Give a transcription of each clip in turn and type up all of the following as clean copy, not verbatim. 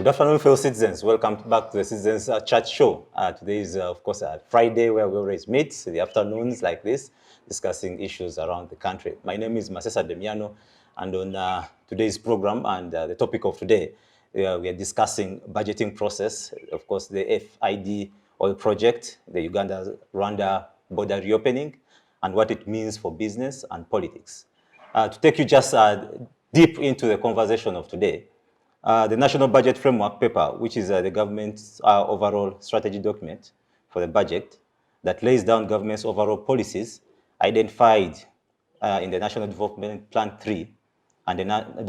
Good afternoon, fellow citizens. Welcome back to the Citizens Chat Show. Today is, of course, Friday, where we always meet in the afternoons like this, discussing issues around the country. My name is Masesa Demiano, and on today's program and the topic of today, we are discussing budgeting process, of course, the FID Oil project, the Uganda-Rwanda border reopening, and what it means for business and politics. To take you just deep into the conversation of today, the National Budget Framework paper, which is the government's overall strategy document for the budget that lays down government's overall policies, identified in the National Development Plan 3, and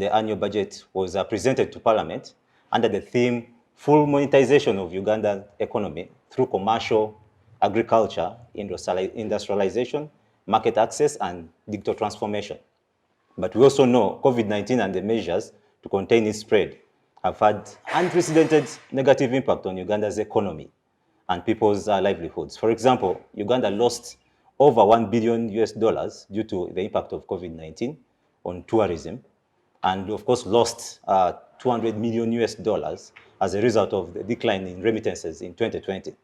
the annual budget was presented to Parliament under the theme, Full Monetization of Ugandan Economy through Commercial, Agriculture, Industrialization, Market Access, and Digital Transformation. But we also know COVID-19 and the measures to contain its spread have had unprecedented negative impact on Uganda's economy and people's livelihoods. For example, Uganda lost over $1 billion due to the impact of COVID-19 on tourism, and of course lost $200 million as a result of the decline in remittances in 2020.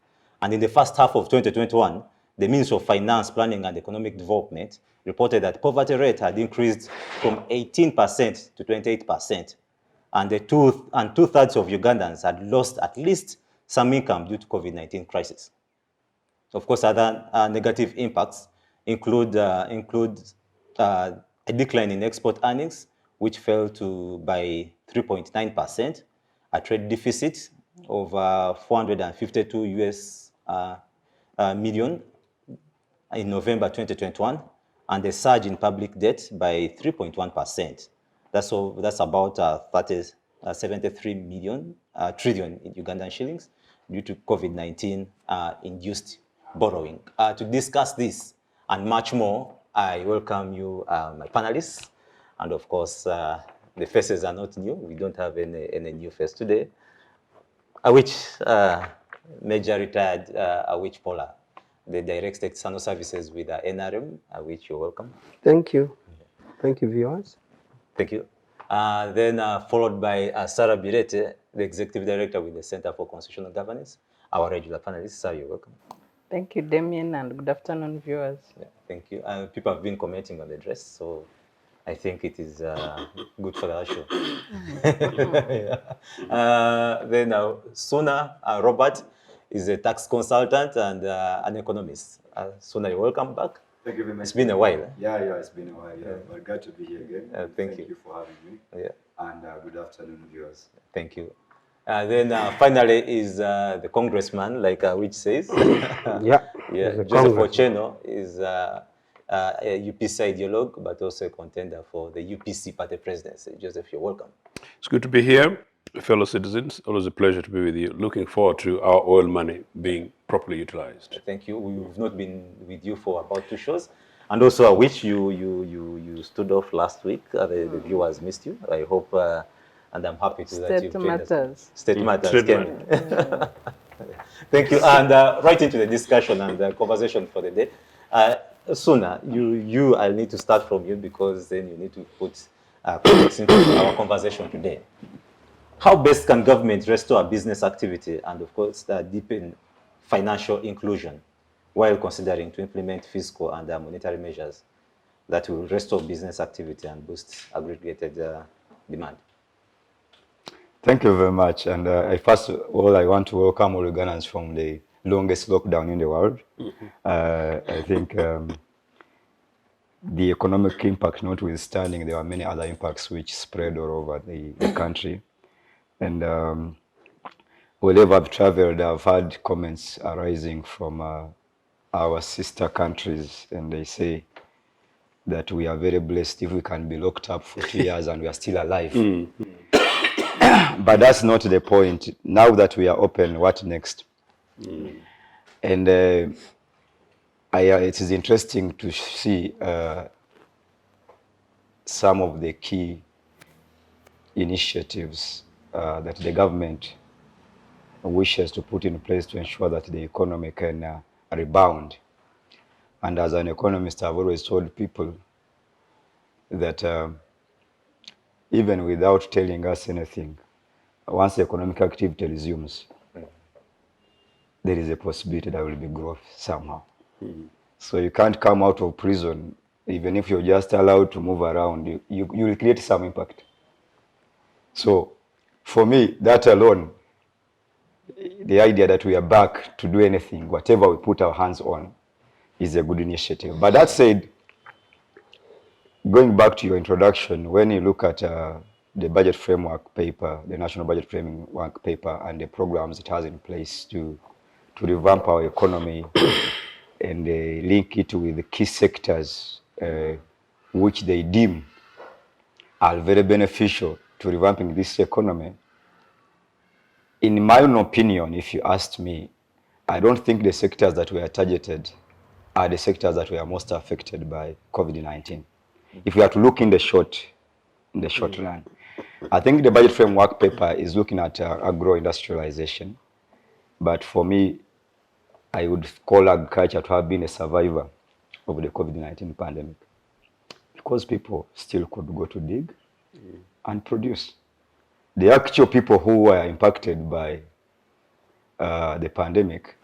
And in the first half of 2021, the Ministry of Finance, Planning and Economic Development reported that poverty rate had increased from 18% to 28%. And two-thirds of Ugandans had lost at least some income due to COVID-19 crisis. Of course, other negative impacts include a decline in export earnings, which fell by 3.9%, a trade deficit of 452 million in November 2021, and a surge in public debt by 3.1%. That's about 73 trillion in Ugandan shillings due to COVID-19 induced borrowing. To discuss this and much more, I welcome you, my panelists. And of course, the faces are not new. We don't have any new face today. Awich, Major Retired Awich Polar, the Direct External Services with NRM, Awich, you're welcome. Thank you. Thank you, viewers. Thank you. Then followed by Sarah Bireete, the Executive Director with the Center for Constitutional Governance, our regular panelist. Sarah, you're welcome. Thank you, Damien, and good afternoon, viewers. Yeah, thank you. People have been commenting on the dress, so I think it is good for the show. Yeah. Then Ssuuna, Robert, is a tax consultant and an economist. Ssuuna, you're welcome back. Thank you very much. It's been a while. Yeah, it's been a while. Yeah. But glad to be here again. Thank you for having me. Yeah. And good afternoon, viewers. Thank you. Then finally is the congressman, like Awich says. Yeah. Joseph Ochieno is a UPC ideologue, but also a contender for the UPC Party Presidency. Joseph, you're welcome. It's good to be here, fellow citizens. Always a pleasure to be with you. Looking forward to our oil money being properly utilized. Thank you. We've not been with you for about 2 shows. And also, Awich, you stood off last week. The viewers missed you. I hope, and I'm happy to that you've joined us. State Matters. Yeah. Thank you. And right into the discussion and the conversation for the day. Ssuuna, I'll need to start from you because then you need to put context into our conversation today. How best can government restore business activity and, of course, deepen financial inclusion while considering to implement fiscal and monetary measures that will restore business activity and boost aggregated demand? Thank you very much. And first of all, I want to welcome all Ugandans from the longest lockdown in the world. Mm-hmm. I think the economic impact notwithstanding, there are many other impacts which spread all over the country. And wherever I've traveled, I've had comments arising from our sister countries, and they say that we are very blessed if we can be locked up for 2 years and we are still alive. Mm-hmm. But that's not the point. Now that we are open, what next? Mm. And it is interesting to see some of the key initiatives that the government wishes to put in place to ensure that the economy can rebound. And as an economist, I've always told people that even without telling us anything, once economic activity resumes, there is a possibility there will be growth somehow. So you can't come out of prison, even if you're just allowed to move around, you will create some impact. So for me, that alone, the idea that we are back to do anything, whatever we put our hands on, is a good initiative. But that said, going back to your introduction, when you look at the budget framework paper, the national budget framework paper, and the programs it has in place to revamp our economy and link it with the key sectors which they deem are very beneficial to revamping this economy. In my own opinion, if you asked me, I don't think the sectors that were targeted are the sectors that were most affected by COVID-19. If we are to look in the short run, I think the budget framework paper is looking at agro-industrialization, but for me, I would call agriculture to have been a survivor of the COVID-19 pandemic, because people still could go to dig and produce. The actual people who were impacted by the pandemic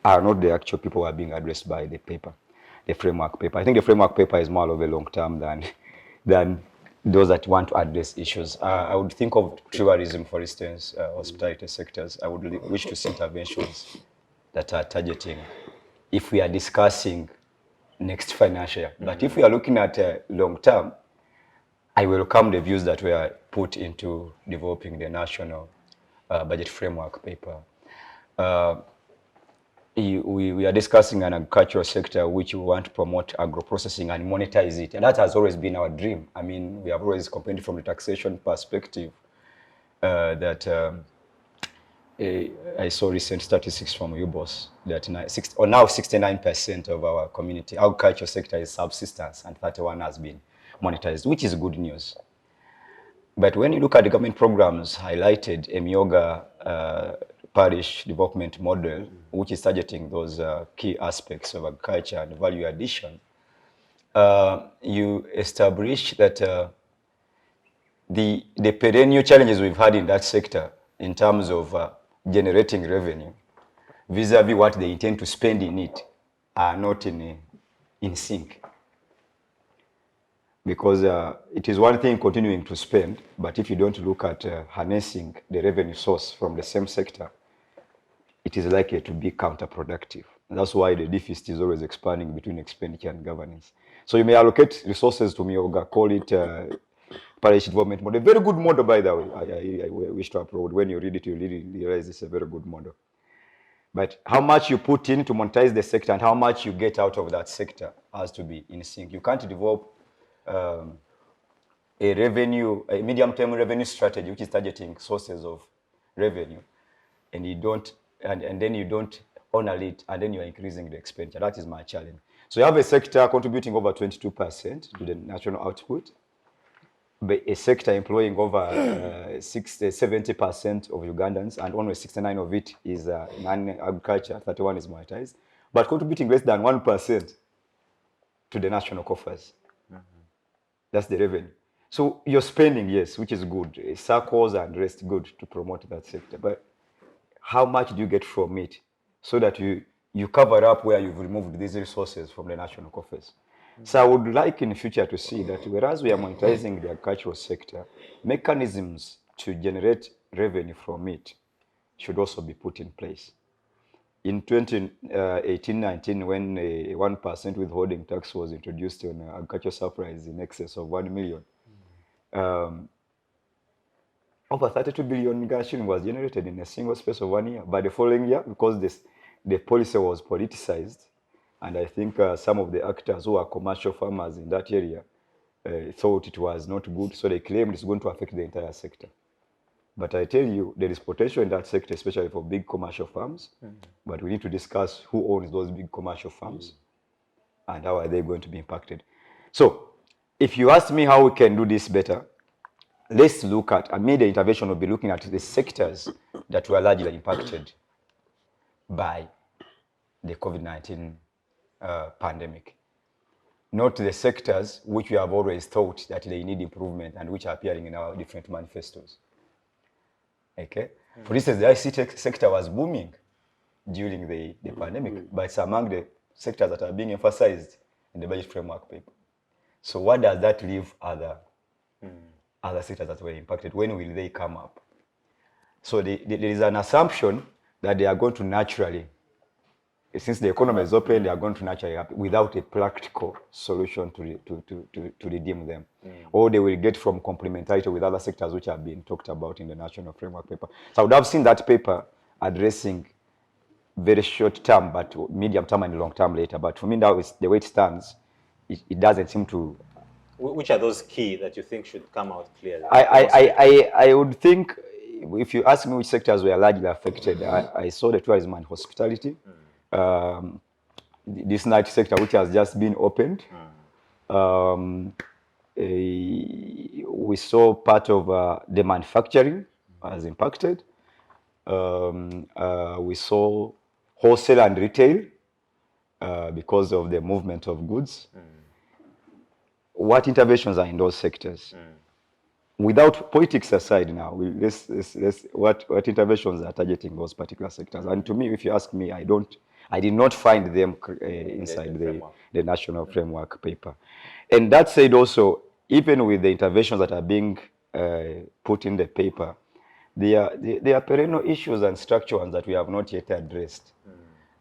are not the actual people who are being addressed by the paper, the framework paper. I think the framework paper is more of a long term than those that want to address issues. I would think of tourism, for instance, hospitality sectors. I would wish to see interventions that are targeting, if we are discussing next financial year. But if we are looking at long term, I welcome the views that were put into developing the national budget framework paper. We are discussing an agricultural sector which we want to promote agro-processing and monetize it. And that has always been our dream. I mean, we have always complained from the taxation perspective that I saw recent statistics from UBOS that now 69% of our community agricultural sector is subsistence and 31% has been monetized, which is good news. But when you look at the government programs highlighted, Emyoga parish development model, which is targeting those key aspects of agriculture and value addition, you establish that the perennial challenges we've had in that sector in terms of generating revenue vis-a-vis what they intend to spend in it are not in sync. Because it is one thing continuing to spend, but if you don't look at harnessing the revenue source from the same sector, it is likely to be counterproductive. And that's why the deficit is always expanding between expenditure and governance. So you may allocate resources to Myoga, call it parish development model. A very good model, by the way. I wish to applaud. When you read it, you really realize it's a very good model. But how much you put in to monetize the sector and how much you get out of that sector has to be in sync. You can't develop a medium-term revenue strategy which is targeting sources of revenue, and you don't, and then you don't honor it, and then you are increasing the expenditure. That is my challenge. So you have a sector contributing over 22% to the national output, but a sector employing over 70% of Ugandans, and only 69% of it is non-agriculture, 31% is monetized, but contributing less than 1% to the national coffers. That's the revenue. So you're spending, yes, which is good. Circles and rest, good to promote that sector. But how much do you get from it so that you cover up where you've removed these resources from the national coffers? So I would like in the future to see that whereas we are monetizing the agricultural sector, mechanisms to generate revenue from it should also be put in place. In 2018-19, when a 1% withholding tax was introduced on agricultural supplies in excess of 1 million, over 32 billion shilling was generated in a single space of 1 year. By the following year, because the policy was politicized, and I think some of the actors who are commercial farmers in that area thought it was not good, so they claimed it's going to affect the entire sector. But I tell you, there is potential in that sector, especially for big commercial farms. But we need to discuss who owns those big commercial farms and how are they going to be impacted. So if you ask me how we can do this better, let's look at, the intervention will be looking at the sectors that were largely impacted by the COVID-19 pandemic. Not the sectors which we have always thought that they need improvement and which are appearing in our different manifestos. Okay, for instance, the ICT sector was booming during the pandemic, but it's among the sectors that are being emphasized in the budget framework paper. So what does that leave other sectors that were impacted? When will they come up? So there is an assumption that they are going to naturally, since the economy is open, they are going to naturally happen without a practical solution to redeem them. Or they will get from complementarity with other sectors which have been talked about in the national framework paper. So I would have seen that paper addressing very short term, but medium term and long term later. But for me now, the way it stands, it doesn't seem to. Which are those key that you think should come out clearly? I would think, if you ask me which sectors were largely affected, I saw the tourism and hospitality, this night sector which has just been opened. We saw part of the manufacturing was impacted. We saw wholesale and retail because of the movement of goods. What interventions are in those sectors? Without politics aside now, what interventions are targeting those particular sectors? And to me, if you ask me, I did not find them inside the national framework paper. And that said also, even with the interventions that are being put in the paper, there are perennial issues and structural ones that we have not yet addressed.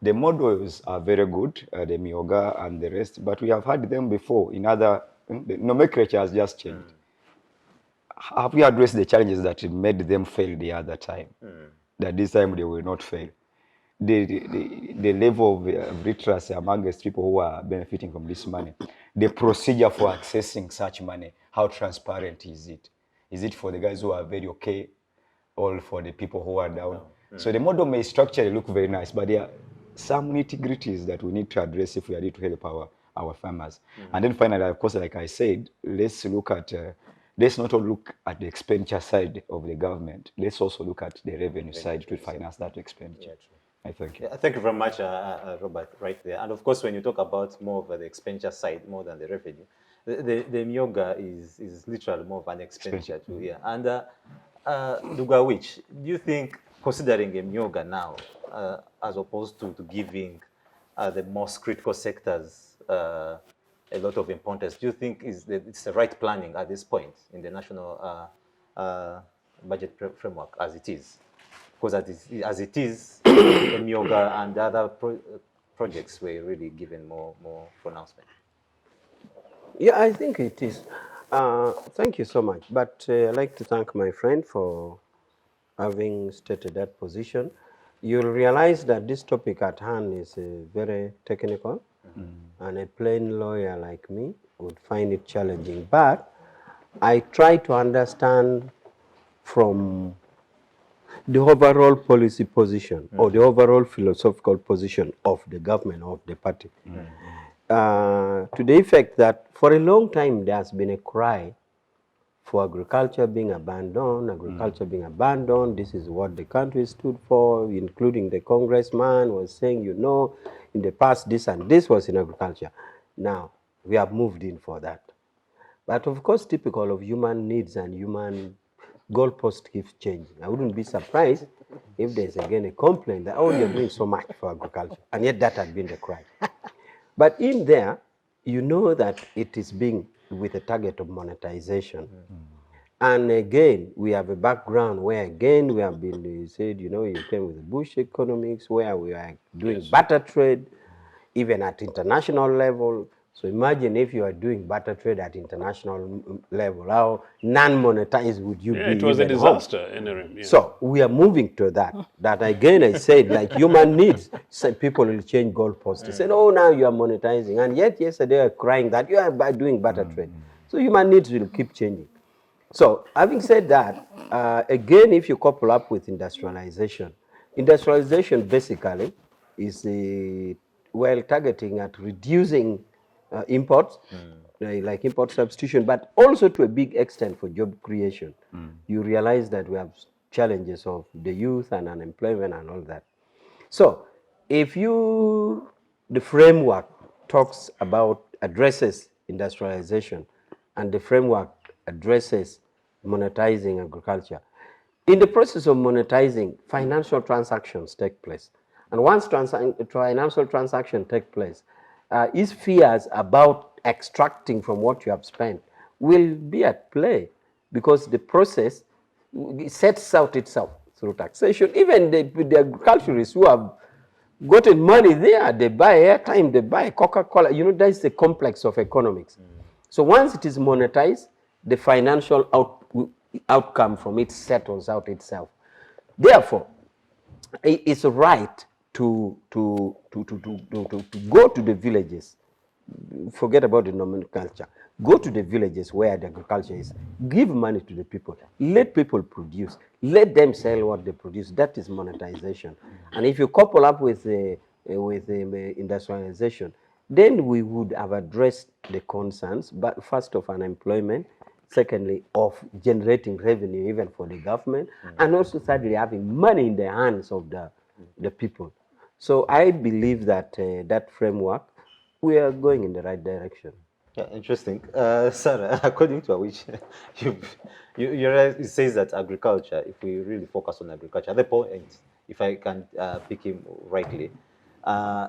The models are very good, the Myoga and the rest, but we have had them before in other, the nomenclature has just changed. Have we addressed the challenges that made them fail the other time? That this time they will not fail. The level of literacy amongst people who are benefiting from this money, the procedure for accessing such money, how transparent is it? Is it for the guys who are very okay, or for the people who are down? So the model may structurally look very nice, but there are some nitty-gritties that we need to address if we are ready to help our farmers. And then finally, of course, like I said, let's not only look at the expenditure side of the government, let's also look at the revenue side to finance that expenditure. I thank you. Yeah, thank you very much, Robert, right there. And of course, when you talk about more of the expenditure side, more than the revenue, the Myoga is literally more of an expenditure too. Yeah. And Awich, do you think, considering a Myoga now, as opposed to giving the most critical sectors a lot of importance, do you think it's the right planning at this point in the national budget framework as it is? Because as it is, the Myoga and other projects were really given more pronouncement. Yeah, I think it is. Thank you so much. But I'd like to thank my friend for having stated that position. You'll realize that this topic at hand is very technical, and a plain lawyer like me would find it challenging. But I try to understand from the overall policy position or the overall philosophical position of the government, of the party. To the effect that for a long time there has been a cry for agriculture being abandoned, This is what the country stood for, including the congressman was saying, in the past this and this was in agriculture. Now, we have moved in for that. But of course, typical of human needs and human goalpost keeps changing. I wouldn't be surprised if there's again a complaint that, you're doing so much for agriculture, and yet that had been the cry. But in there, you know that it is being with a target of monetization. And again, we have a background where again we have been said, you came with the Bush economics, where we are doing barter trade, even at international level. So imagine if you are doing barter trade at international level, how non-monetized would you be? It was a disaster in a realm. So we are moving to that. That again, I said, like human needs, people will change goalposts. They said, now you are monetizing. And yet yesterday they are crying that you are doing barter trade. So human needs will keep changing. So having said that, again, if you couple up with industrialization basically is targeting at reducing imports, like import substitution, but also to a big extent for job creation. You realize that we have challenges of the youth and unemployment and all that. So if the framework addresses industrialization and the framework addresses monetizing agriculture, In the process of monetizing, financial transactions take place. And once financial transactions take place, his fears about extracting from what you have spent will be at play, because the process sets out itself through taxation. Even the agriculturists who have gotten money there, they buy airtime, they buy Coca-Cola. You know, that's the complex of economics. So once it is monetized, the financial outcome from it settles out itself. Therefore, it's right to go to the villages. Forget about the nomenclature. Go to the villages where the agriculture is. Give money to the people. Let people produce. Let them sell what they produce. That is monetization. And if you couple up with industrialization, then we would have addressed the concerns, but first of unemployment, secondly of generating revenue even for the government, and also thirdly having money in the hands of the people. So I believe that that framework, we are going in the right direction. Yeah, interesting. Sarah, according to Awich, it says that agriculture, if we really focus on agriculture, at the point, if I can pick him rightly,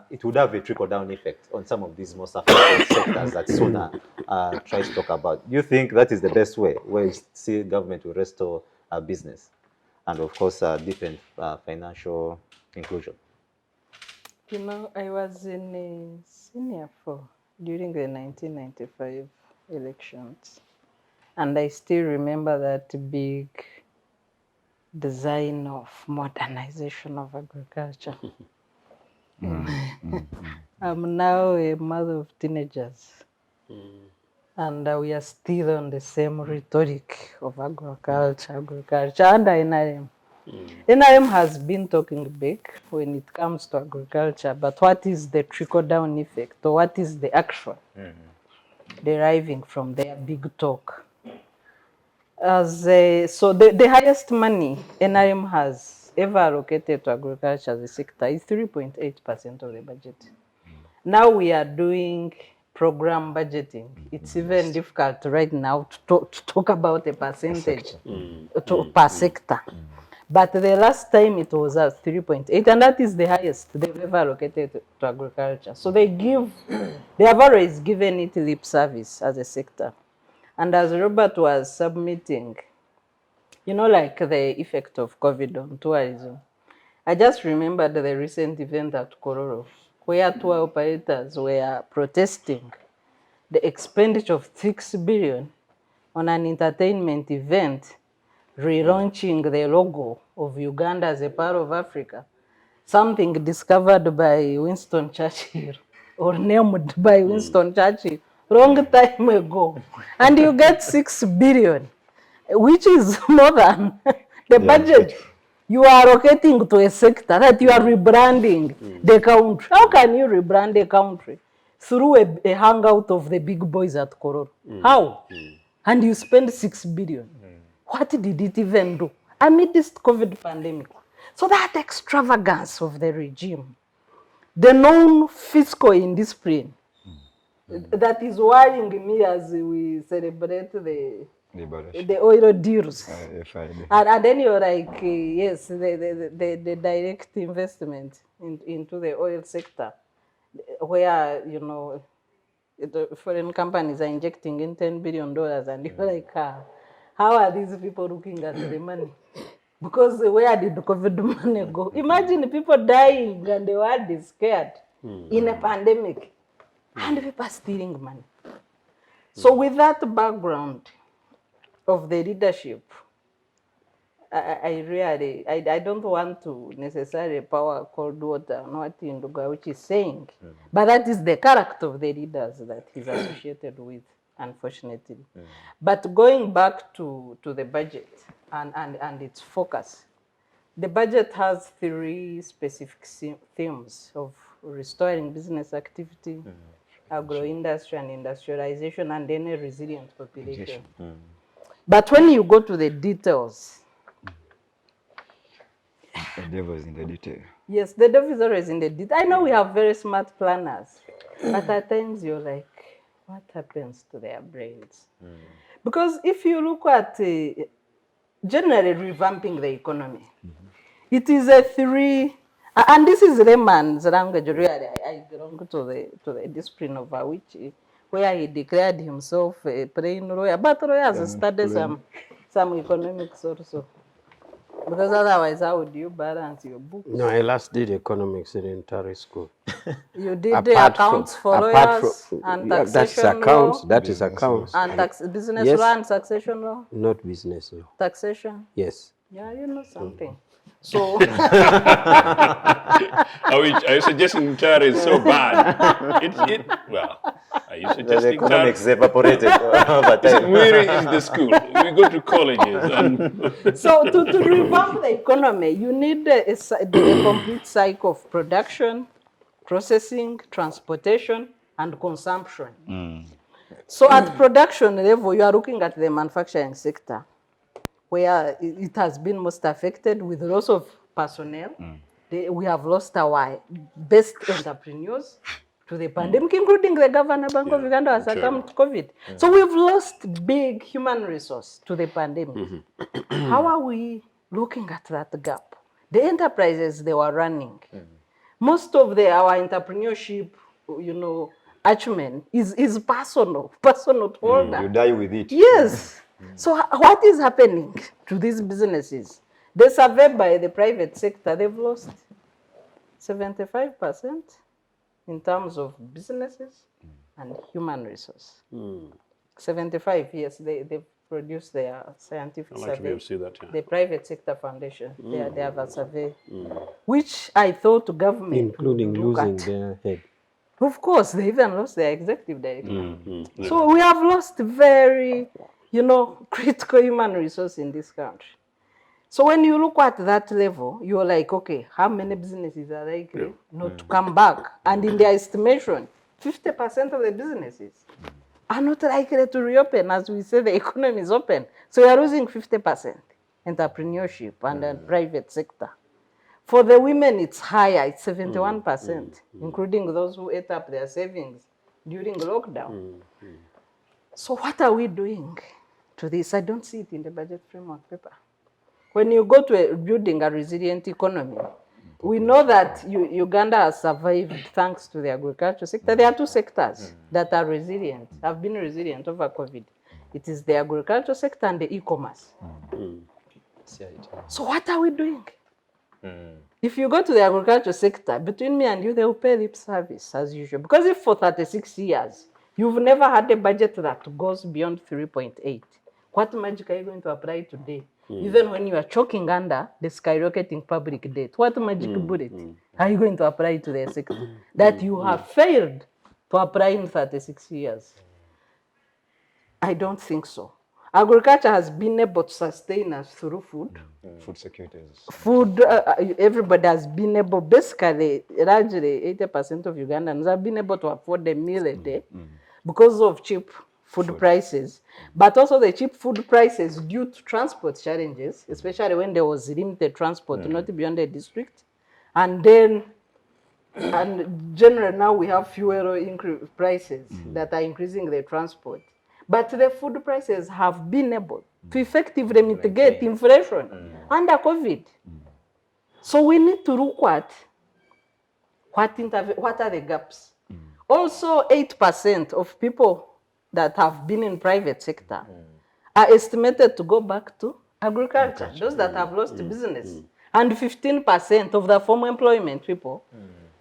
it would have a trickle-down effect on some of these most affected sectors that Ssuuna tries to talk about. Do you think that is the best way, where you see government will restore business and, of course, deepen financial inclusion? You know, I was in a senior 4 during the 1995 elections, and I still remember that big design of modernization of agriculture. I'm now a mother of teenagers, and we are still on the same rhetoric of agriculture under NRM. NRM has been talking big when it comes to agriculture, but what is the trickle-down effect, or what is the action deriving from their big talk? So the highest money NRM has ever allocated to agriculture as a sector is 3.8% of the budget. Now we are doing program budgeting. It's even difficult right now to talk about a percentage per sector. But the last time it was at 3.8, and that is the highest they've ever allocated to agriculture. So they have always given it lip service as a sector. And as Robert was submitting, you know, like the effect of COVID on tourism, I just remembered the recent event at Kororo, where tour operators were protesting the expenditure of 6 billion on an entertainment event, relaunching the logo of Uganda as a part of Africa, something discovered by Winston Churchill or named by Winston Churchill long time ago. And you get 6 billion, which is more than the budget you are allocating to a sector that you are rebranding the country. How can you rebrand a country through a hangout of the big boys at Kororo? How? And you spend 6 billion. What did it even do amid this COVID pandemic? So that extravagance of the regime, the non-fiscal indiscipline, that is worrying me as we celebrate the oil deals. FID. And then you're like, yes, the direct investment into the oil sector, where, you know, the foreign companies are injecting in $10 billion, and you're like, how are these people looking at the money? Because where did the COVID money go? Imagine people dying and the world is scared in a pandemic, and people are stealing money. So with that background of the leadership, I don't want to necessarily power cold water on what Which is saying, but that is the character of the leaders that he's associated with, unfortunately. But going back to the budget and its focus, the budget has 3 specific themes of restoring business activity, agro-industry and industrialization, and then a resilient population. But when you go to the details, The devil is in the detail. yes, the devil is always in the detail. I know we have very smart planners, but at times you're like, what happens to their brains? Because if you look at generally revamping the economy. It is a three, and this is layman's language. Really, I belong to the discipline of Awich, where he declared himself a plain lawyer. But lawyers study some economics also, because otherwise, how would you balance your books? No, I last did economics in entire school. You did the accounts for lawyers and that's taxation accounts. law. That is accounts. And business Yes. law and succession law. Not business law. Taxation. Yes. Yeah, you know something. So Are you suggesting Tara is so bad? Well, are you The suggesting economics Tara? evaporated over time. Where is the school? We go to colleges and So to revamp the economy, you need a complete cycle of production, processing, transportation, and consumption. So at production level, you are looking at the manufacturing sector, where it has been most affected with loss of personnel. We have lost our best entrepreneurs to the pandemic, including the governor Bank of Uganda has succumbed to COVID. So we've lost big human resource to the pandemic. How are we looking at that gap? The enterprises they were running, most of our entrepreneurship, achievement is personal to holder. You die with it. Yes. So what is happening to these businesses? They survey by the private sector, they've lost 75% in terms of businesses and human resource. 75, yes, they've produced their scientific I'd like to be survey. able to see that. Yeah. The private sector foundation, they have a survey, which I thought government Including would look losing at. their head. Of course, they even lost their executive director. So we have lost very, critical human resource in this country. So when you look at that level, you're like, okay, how many businesses are likely not to come back? And in their estimation, 50% of the businesses are not likely to reopen. As we say, the economy is open. So we are losing 50% entrepreneurship and the private sector. For the women, it's higher, it's 71%, including those who ate up their savings during lockdown. So what are we doing to this? I don't see it in the budget framework paper. When you go to building a resilient economy, we know that Uganda has survived thanks to the agricultural sector. There are two sectors that are resilient, have been resilient over COVID. It is the agricultural sector and the e-commerce. So what are we doing? If you go to the agricultural sector, between me and you, they will pay lip service as usual. Because if for 36 years, you've never had a budget that goes beyond 3.8, what magic are you going to apply today? Even when you are choking under the skyrocketing public debt, what magic bullet are you going to apply to the sector that you have failed to apply in 36 years? I don't think so. Agriculture has been able to sustain us through food. Food security is... Food, everybody has been able, basically, largely 80% of Ugandans have been able to afford a meal a day because of cheap food prices, but also the cheap food prices due to transport challenges, especially when there was limited transport, not beyond the district. And then, generally now we have fuel prices that are increasing the transport. But the food prices have been able to effectively mitigate inflation under COVID. So we need to look at what are the gaps. Also, 8% of people that have been in private sector are estimated to go back to agriculture, those that have lost business. And 15% of the former employment people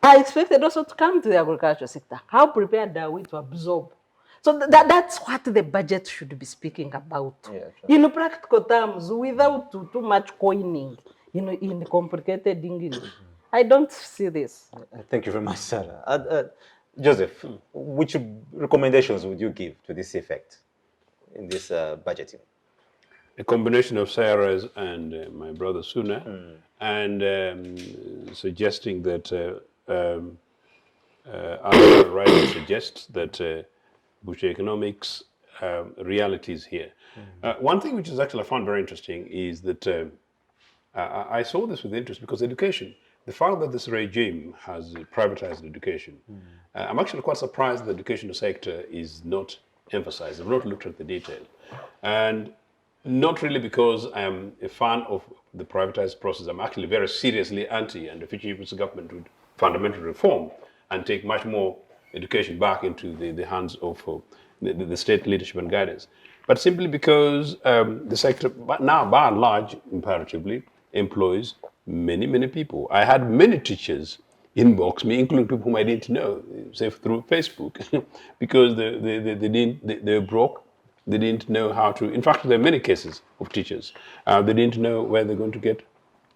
are expected also to come to the agriculture sector. How prepared are we to absorb? So that's what the budget should be speaking about. In practical terms, without too much coining, in complicated English. I don't see this. Thank you very much, Sarah. Joseph, which recommendations would you give to this effect in this budgeting? A combination of Sarah's and my brother Ssuuna, and suggesting that our writer suggests that bush economics reality is here. One thing which is actually I found very interesting is that I saw this with interest because education, the fact that this regime has privatized education, I'm actually quite surprised the educational sector is not emphasized. I've not looked at the detail. And Not really, because I'm a fan of the privatized process. I'm actually very seriously anti, and the future People's government would fundamentally reform and take much more education back into the hands of the state leadership and guidance. But simply because the sector, but now by and large, imperatively, employs many, many people. I had many teachers inbox me, including people whom I didn't know, say through Facebook, because they were broke. They didn't know how to. In fact, there are many cases of teachers. They didn't know where they're going to get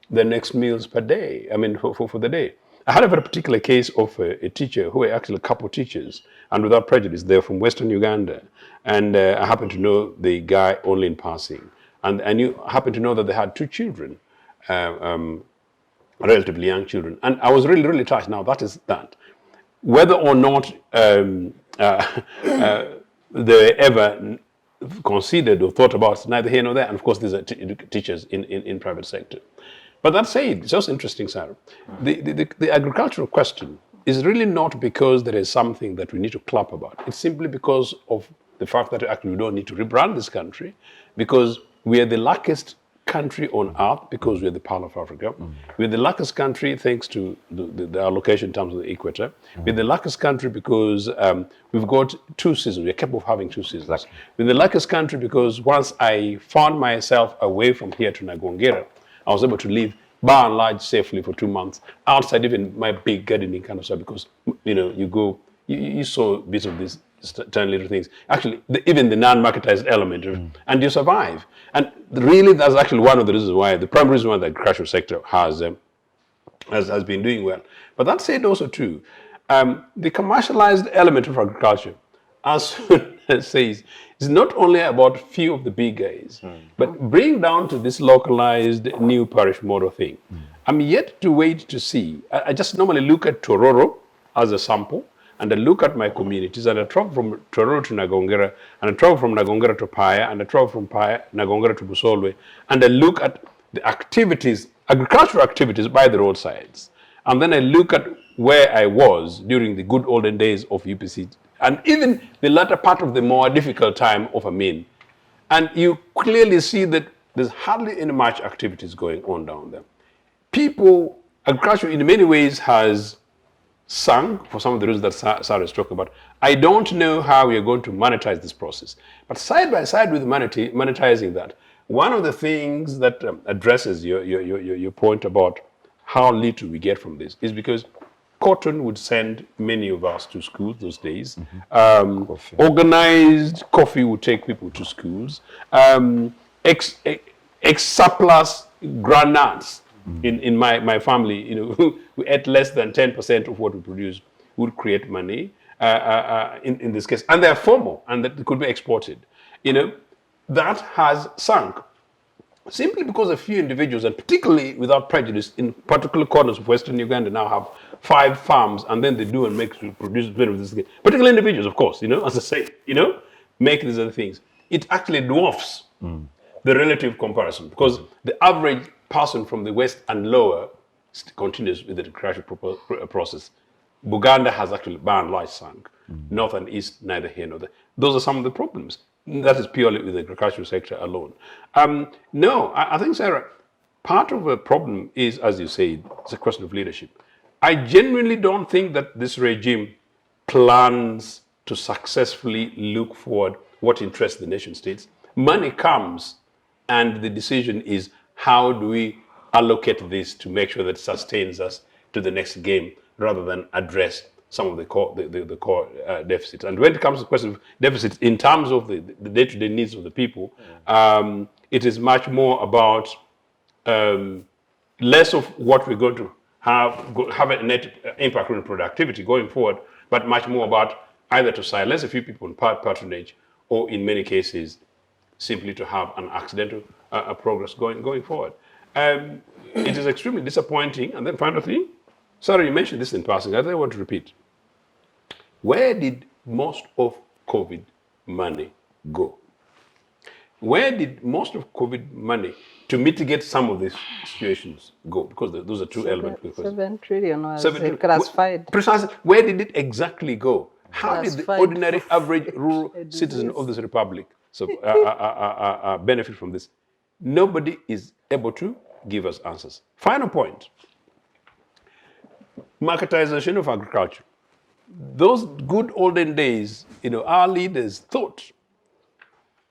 their next meals per day. I mean, for the day. I had a very particular case of a teacher who were actually a couple of teachers, and without prejudice, they're from Western Uganda. And I happened to know the guy only in passing. And I happened to know that they had two children, relatively young children. And I was really, really touched. Now, that is that. Whether or not they ever considered or thought about, neither here nor there. And of course, these are teachers in private sector. But that said, it's just interesting, Sarah. The agricultural question is really not because there is something that we need to clap about. It's simply because of the fact that actually we don't need to rebrand this country, because we are the luckiest country on earth, because we are the Pearl of Africa. We're the luckiest country thanks to the allocation in terms of the equator. We're the luckiest country because we've got 2 seasons. We're capable of having 2 seasons. Exactly. We're the luckiest country because once I found myself away from here to Nagongera, I was able to live by and large safely for 2 months, outside even my big gardening kind of stuff, because you saw bits of these tiny little things. Actually, even the non-marketized element, and you survive. And really, that's actually one of the reasons why, the primary reason why the agricultural sector has been doing well. But that said also too, the commercialized element of agriculture, as it says, is not only about few of the big guys, but bring down to this localized new parish model thing. I'm yet to wait to see. I just normally look at Tororo as a sample, and I look at my communities, and I travel from Tororo to Nagongera, and I travel from Nagongera to Paya, and I travel from Nagongera to Busolwe, and I look at the activities, agricultural activities by the roadsides. And then I look at where I was during the good olden days of UPC, and even the latter part of the more difficult time of Amin. And you clearly see that there's hardly any much activities going on down there. People, agriculture in many ways has sunk for some of the reasons that Sarah is talking about. I don't know how we are going to monetize this process. But side by side with monetizing that, one of the things that addresses your point about how little we get from this is because cotton would send many of us to schools those days. Organized coffee would take people to schools. Surplus granuts in my family, who ate less than 10% of what we produce, would create money in this case. And they're formal, and that could be exported. That has sunk. Simply because a few individuals, and particularly without prejudice, in particular corners of Western Uganda now have 5 farms, and then they do and make to produce this again. Particular individuals, of course, as I say, make these other things. It actually dwarfs the relative comparison, because the average person from the West and lower continues with the agricultural process. Buganda has actually by and large sunk. North and East, neither here nor there. Those are some of the problems. That is purely with the agricultural sector alone. No, I think, Sarah, part of the problem is, as you said, it's a question of leadership. I genuinely don't think that this regime plans to successfully look forward what interests the nation states. Money comes, and the decision is, how do we allocate this to make sure that it sustains us to the next game, rather than address some of the core deficits. And when it comes to the question of deficits, in terms of the day-to-day needs of the people, it is much more about less of what we're going to have a net impact on productivity going forward, but much more about either to silence a few people in patronage, or in many cases, simply to have an accidental progress going forward. It is extremely disappointing. And then finally, sorry, you mentioned this in passing, I want to repeat. Where did most of COVID money go? Where did most of COVID money to mitigate some of these situations go? Because those are two elements. 7 trillion was classified. Precisely. Where did it exactly go? How did the ordinary, average rural citizen of this republic benefit from this? Nobody is able to give us answers. Final point. Marketization of agriculture. Those good olden days, our leaders thought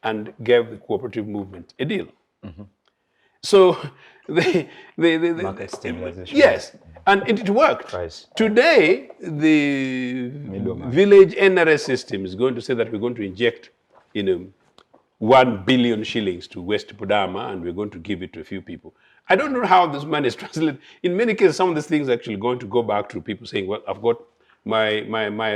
and gave the cooperative movement a deal. So they Market stabilization. yes, and it worked. Price. Today, the village NRS system is going to say that we're going to inject, 1 billion shillings to West Pudama, and we're going to give it to a few people. I don't know how this money is translated. In many cases, some of these things are actually going to go back to people saying, well, I've got my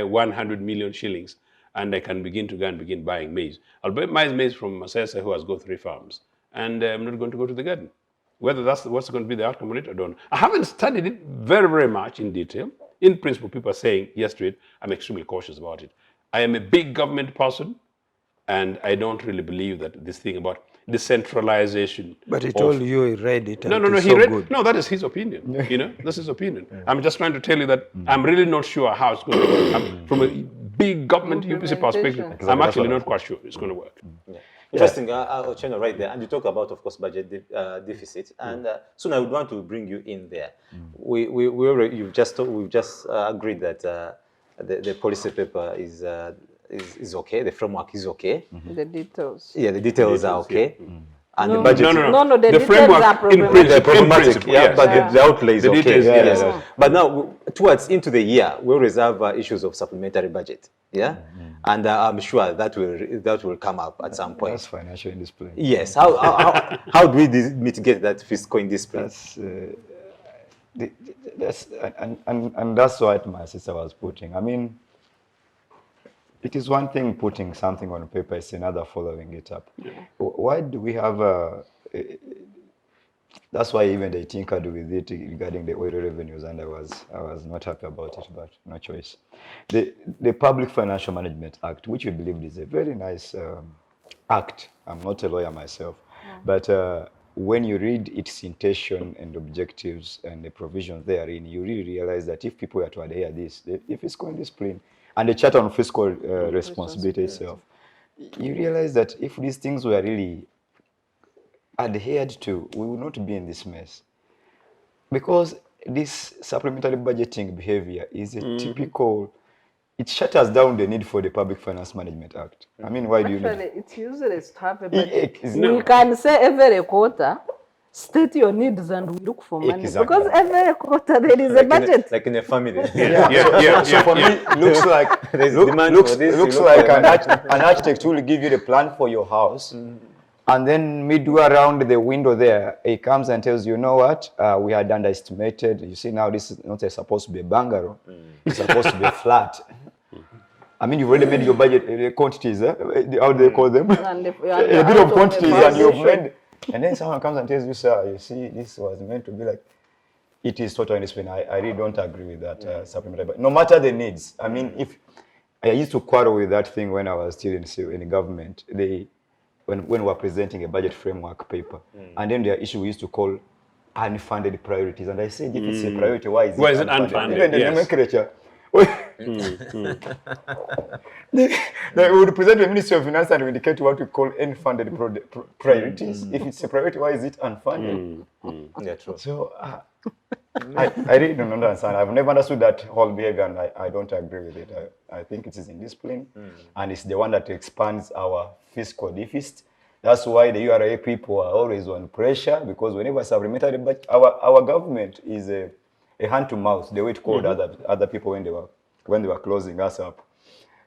100 million shillings, and I can begin to go and begin buying maize. I'll buy maize from Masesa, who has got 3 farms, and I'm not going to go to the garden. Whether that's what's going to be the outcome of it, I don't know. I haven't studied it very, very much in detail. In principle, people are saying yes to it. I'm extremely cautious about it. I am a big government person, and I don't really believe that this thing about decentralization. But he told you he read it. No, he read. Good. No, that is his opinion. That's his opinion. I'm just trying to tell you that I'm really not sure how it's going to work. From a big government UPC perspective, I'm actually not quite sure it's going to work. Yeah. Interesting, Ochieno, right there. And you talk about, of course, budget deficit. And soon I would want to bring you in there. We've just agreed that the policy paper is okay. The framework is okay. The details. Yeah, the details are okay. Yeah. And No, the budget. No, the details framework are in problematic. They're problematic, yes. but the outlay is The okay. details, yes. But now, towards into the year, we always have issues of supplementary budget. Yeah, and I'm sure that will come up at some point. That's financial indiscipline. Yes. How do we mitigate that fiscal indiscipline? That's what my sister was putting. I mean, it is one thing putting something on paper, it's another following it up. Yeah. Why do we have that's why even they tinkered with it regarding the oil revenues, and I was not happy about it, but no choice. The Public Financial Management Act, which we believe is a very nice act. I'm not a lawyer myself, but when you read its intention and objectives and the provisions therein, you really realize that if people were to adhere this, the fiscal discipline and the Charter on Fiscal Responsibility itself, you realize that if these things were really adhered to, we would not be in this mess. Because this supplementary budgeting behavior is a typical, it shutters down the need for the Public Finance Management Act. I mean, why do you need Actually, it's useless to have a budget. We can say every quarter, state your needs and we look for money. Exactly. Because every quarter there is a budget. Like in a family. So for me, it looks like looks like an architect who will give you the plan for your house, and then midway around the window there, he comes and tells you, you know what, we had underestimated. You see, now this is not supposed to be a bungalow; it's supposed to be a flat. I mean, you've already made your budget quantities. How do they call them? A bit of quantities, and you've made. And then someone comes and tells you, sir, you see, this was meant to be like. It is totally indiscipline. I really don't agree with that supplementary. But no matter the needs, I mean, if I used to quarrel with that thing when I was still in the government, when we were presenting a budget framework paper, and then their issue we used to call unfunded priorities. And I said, if it's a priority, why is it unfunded? Even the nomenclature. They would present the Ministry of Finance and indicate what we call unfunded priorities. If it's a priority, why is it unfunded? Yeah, true. So I really don't understand. I've never understood that whole behavior, and I don't agree with it. I think it is indiscipline, and it's the one that expands our fiscal deficit. That's why the URA people are always on pressure, because whenever supplementary budget, our government is a hand to mouth, the way it called other people when they were closing us up.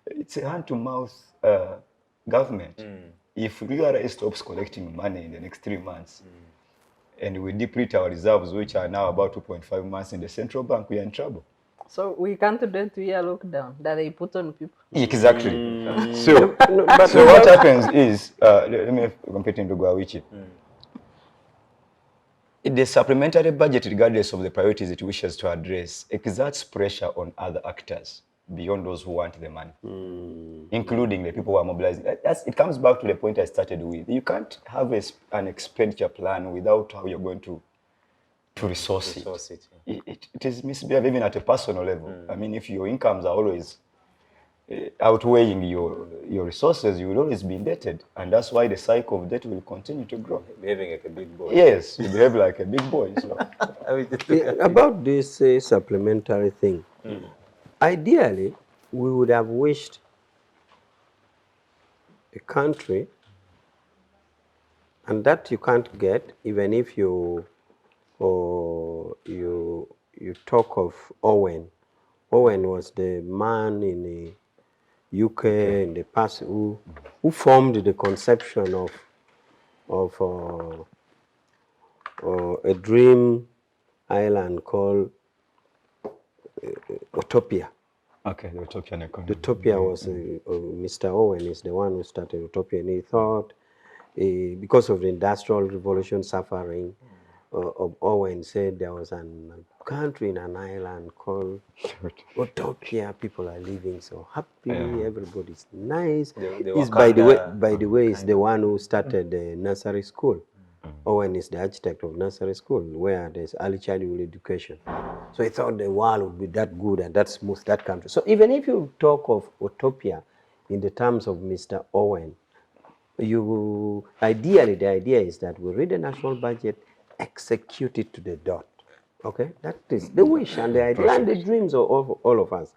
It's a hand to mouth government. If URA stops collecting money in the next 3 months, and we deplete our reserves, which are now about 2.5 months in the central bank, we are in trouble. So we can't do a 2-year lockdown that they put on people. Exactly. So what happens is, let me compete into Awich. The supplementary budget, regardless of the priorities it wishes to address, exerts pressure on other actors beyond those who want the money, including the people who are mobilizing. It comes back to the point I started with. You can't have an expenditure plan without how you're going to resource it. It is misbehavior even at a personal level. I mean, if your incomes are always outweighing your resources, you will always be indebted. And that's why the cycle of debt will continue to grow. Behaving like a big boy. Yes, you behave like a big boy. So. About this supplementary thing, ideally, we would have wished a country, and that you can't get even if you talk of Owen. Owen was the man in the UK in the past who formed the conception of a dream island called Utopia. Okay, the Utopian economy. Utopia was Mr. Owen is the one who started Utopia, and he thought because of the Industrial Revolution suffering, Owen said there was a country in an island called Utopia. People are living so happy. Everybody's nice. He's by the way, is the one who started the nursery school. Owen is the architect of nursery school, where there's early childhood education. So he thought the world would be that good and that smooth, that country. So even if you talk of Utopia in the terms of Mr. Owen, ideally the idea is that we read the national budget, execute it to the dot. Okay, that is the wish and the idea and the dreams of all of us.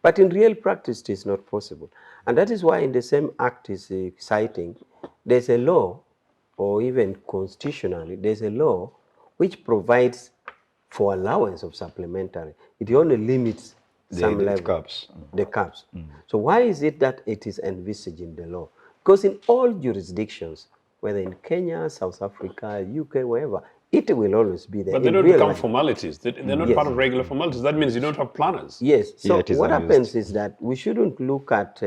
But in real practice, it is not possible. And that is why in the same act is citing, there's a law, or even constitutionally, there's a law which provides for allowance of supplementary. It only limits some level. The caps. So why is it that it is envisaged in the law? Because in all jurisdictions, whether in Kenya, South Africa, UK, wherever, it will always be there. But they don't become formalities. They're not part of regular formalities. That means you don't have planners. Yes. So what happens is that we shouldn't look at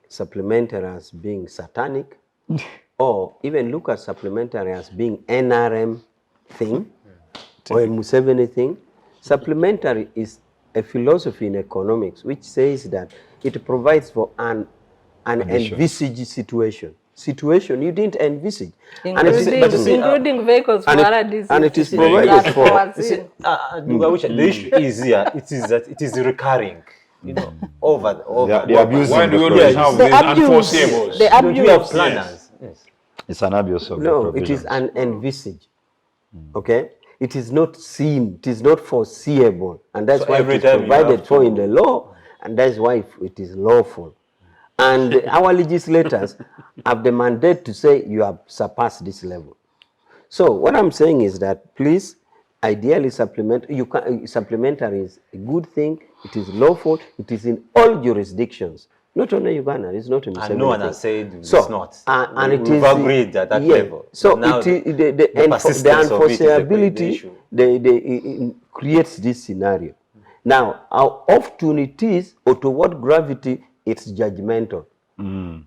supplementary as being satanic, or even look at supplementary as being NRM thing or a Museveni thing. Supplementary is a philosophy in economics which says that it provides for an envisaged situation you didn't envisage, including vehicles for RDC. And it is provided for. The issue is here. It is recurring. Over. The abuse. Why do you always have these unforeseeables? The abuse. You have planners. Yes. It's an abuse of No, it is an envisage. Okay? It is not seen, it is not foreseeable. And that's why it is provided for in the law, and that's why it is lawful. And our legislators have the mandate to say you have surpassed this level. So what I'm saying is that please, ideally supplementary is a good thing, it is lawful, it is in all jurisdictions. Not only Uganda, it's not in the And no one has said it's not. And we've agreed at that level. So now the unforeseeability it creates this scenario. Now, how often it is, or to what gravity, it's judgmental. To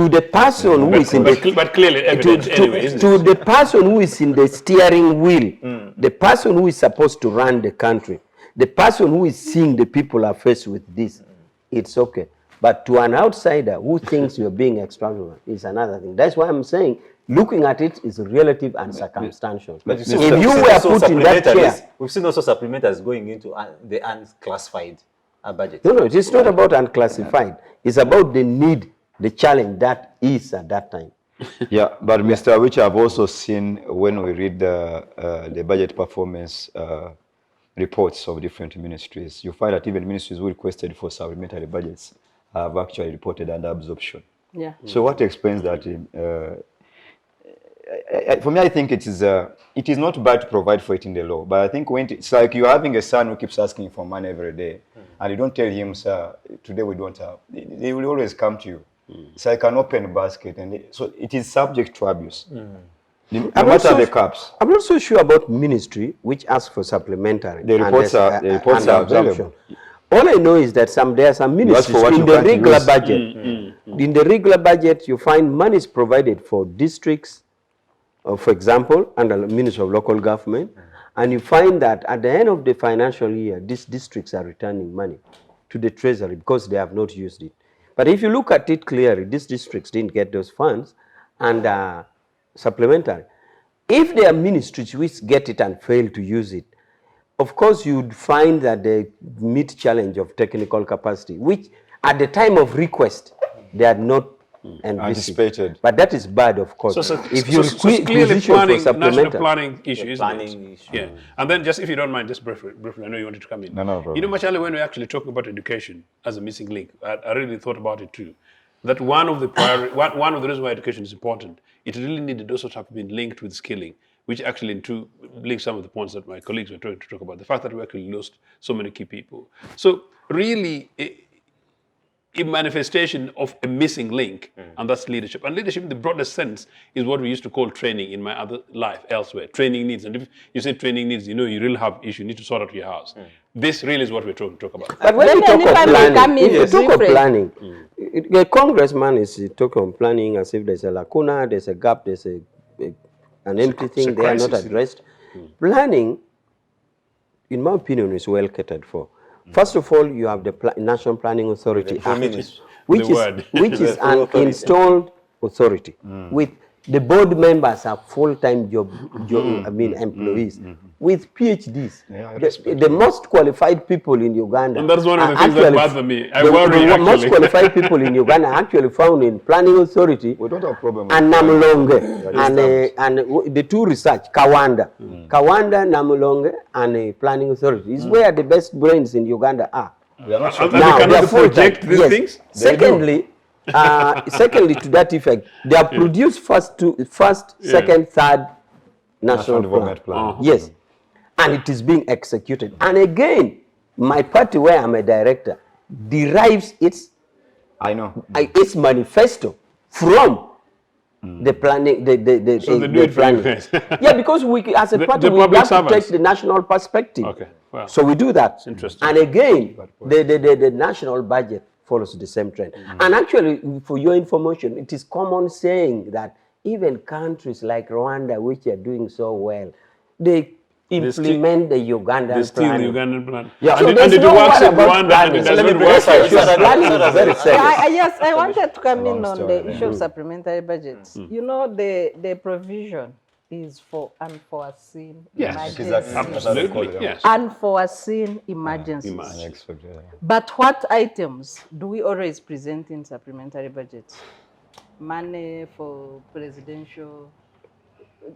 the person who is in the... But clearly evident anyway, isn't to it? the person who is in the steering wheel, the person who is supposed to run the country, the person who is seeing the people are faced with this, it's okay. But to an outsider who thinks you're being extravagant is another thing. That's why I'm saying looking at it is relative and circumstantial. But if you were put in that chair... We've seen also supplementers going into the unclassified budget. No, it is not about unclassified. It's about the need, the challenge that is at that time. Yeah, but Mr. Awich, I've also seen when we read the budget performance reports of different ministries, you find that even ministries who requested for supplementary budgets have actually reported under absorption. Yeah. So what explains that? For me, I think it is not bad to provide for it in the law, but I think when it's like you're having a son who keeps asking for money every day, and you don't tell him, sir, today we don't have. They will always come to you. It's like an open basket, and so it is subject to abuse. No matter the caps. I'm not so sure about ministry which asks for supplementary. The reports are available. All I know is that there are some ministries in the regular budget. In the regular budget, you find money is provided for districts, for example, under the Ministry of Local Government, and you find that at the end of the financial year, these districts are returning money to the treasury because they have not used it. But if you look at it clearly, these districts didn't get those funds and supplementary. If there are ministries which get it and fail to use it, of course, you'd find that they meet challenge of technical capacity, which at the time of request, they had not Anticipated. But that is bad, of course. So requisition clearly for planning, national supplemental, planning issue, isn't planning it? issue. Yeah. And then just, if you don't mind, just briefly, I know you wanted to come in. No problem. You know, Machale, when we're actually talking about education as a missing link, I really thought about it too. That one of the reasons why education is important, it really needed also to have been linked with skilling, which actually links some of the points that my colleagues were trying to talk about. The fact that we actually lost so many key people. So really, a manifestation of a missing link, and that's leadership. And leadership in the broadest sense is what we used to call training in my other life elsewhere. Training needs. And if you say training needs, you know you really have issues, you need to sort out your house. This really is what we're talking about. But when you talk of planning, the congressman is talking on planning as if there's a lacuna, there's a gap, there's an empty thing, they are not addressed. Planning, in my opinion, is well catered for. First of all, you have the National Planning Authority Act, which is an installed authority with the board members are full-time employees with PhDs. The most qualified people in Uganda. And that's one of the things that bother me. I worry, the most qualified people in Uganda are actually found in Planning Authority. We don't have a problem. And Namulonge and the two research, Kawanda, Namulonge, and Planning Authority is where the best brains in Uganda are. We are not sure. Now, they cannot project these things? Secondly, to that effect, they have produced second, third national plan. Yes, and it is being executed. And again, my party, where I'm a director, derives its manifesto from the planning. The planning. Yeah, because we, as a party, we have to take the national perspective. Okay. Wow. So we do that. It's interesting. And again, the national budget follows the same trend. And actually, for your information, it is common saying that even countries like Rwanda, which are doing so well, they implement the Ugandan plan. Still the Ugandan plan. Yeah. And it works in Rwanda. Yes, I wanted to come in on the issue of supplementary budgets. You know, the provision is for unforeseen emergencies. Absolutely. Yes. Unforeseen emergencies. But what items do we always present in supplementary budgets? Money for presidential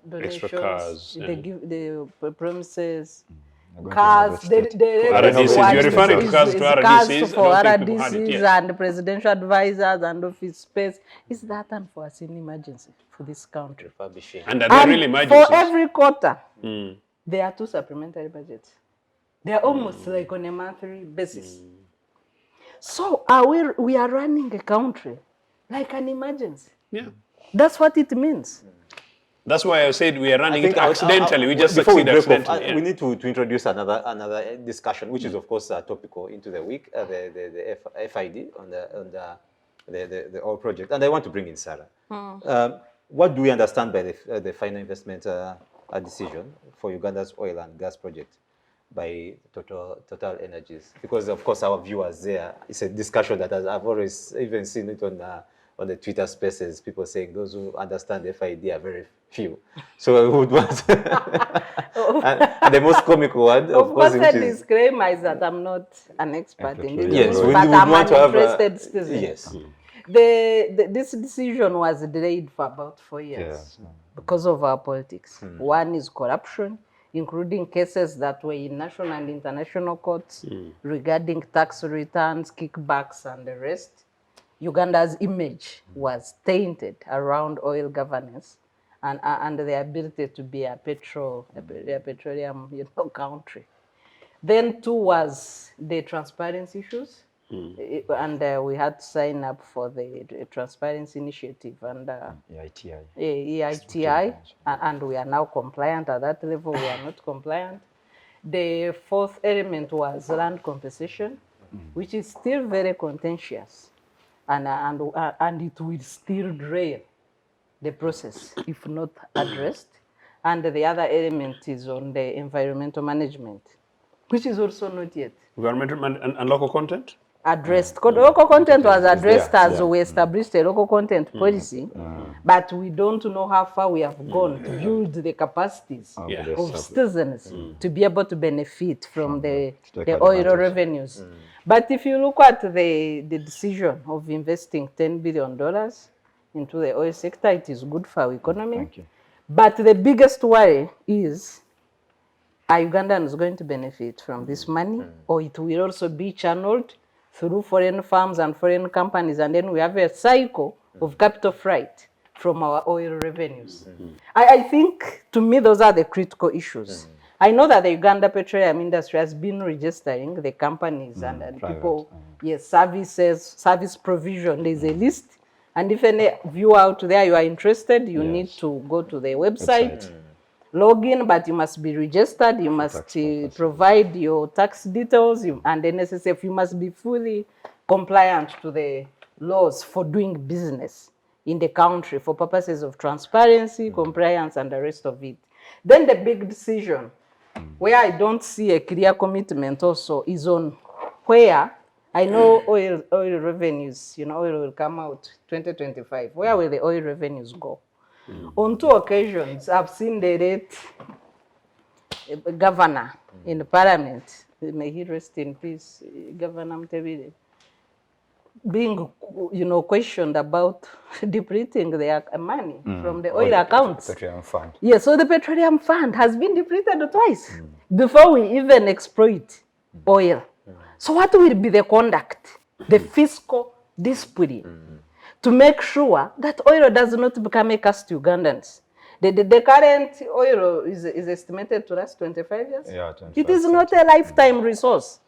donations, extra cars, the promises, cars, you're referring to cars for RDCs and presidential advisors and office space. Is that unforeseen emergency for this country? And are they really emergencies? For every quarter, there are 2 supplementary budgets. They are almost like on a monthly basis. So we are running a country like an emergency. Yeah. That's what it means. That's why I said we are running it accidentally. We just succeed accidentally. We need to introduce another discussion, which is of course topical into the week, the FID on the oil project, and I want to bring in Sarah. What do we understand by the final investment decision for Uganda's oil and gas project by Total Energies? Because of course our viewers there, it's a discussion that I've always even seen it on the Twitter spaces, people saying those who understand the FID are very few. So I would want and the most comical one, of course, the disclaimer is that I'm not an expert in this, yes, but I'm an interested citizen. Yes. This decision was delayed for about 4 years because of our politics. One is corruption, including cases that were in national and international courts regarding tax returns, kickbacks, and the rest. Uganda's image was tainted around oil governance and the ability to be a petroleum country. Then 2 was the transparency issues. And we had to sign up for the transparency initiative and EITI, and we are now compliant at that level. We are not compliant. The 4th element was land compensation, which is still very contentious. And it will still derail the process if not addressed. And the other element is on the environmental management, which is also not yet. Environmental and local content? addressed. Local content was addressed as yeah. we established a local content policy, but we don't know how far we have gone to build the capacities Yeah. of citizens to be able to benefit from the take oil advantage. revenues. But if you look at the decision of investing $10 billion into the oil sector, it is good for our economy. Thank you. But the biggest worry is, are Ugandans going to benefit from this money, or it will also be channeled through foreign firms and foreign companies, and then we have a cycle of capital flight from our oil revenues? I think, to me, those are the critical issues. I know that the Uganda petroleum industry has been registering the companies and people, yes, service provision. There's a list. And if any of you out there, you are interested, you need to go to the website, log in, but you must be registered, you must provide your tax details, and then necessarily you must be fully compliant to the laws for doing business in the country for purposes of transparency, compliance, and the rest of it. Then the big decision, where I don't see a clear commitment also, is on where, I know oil revenues, oil will come out 2025. Where will the oil revenues go? On 2 occasions, I've seen the late governor in the parliament, may he rest in peace, Governor Mtebile, being, questioned about depleting their money from the oil accounts. Petroleum fund. Yes, so the petroleum fund has been depleted twice before we even exploit oil. So what will be the conduct, the fiscal discipline, to make sure that oil does not become a cost to Ugandans? The current oil is estimated to last 25 years. Yeah, 25, it is not a lifetime resource.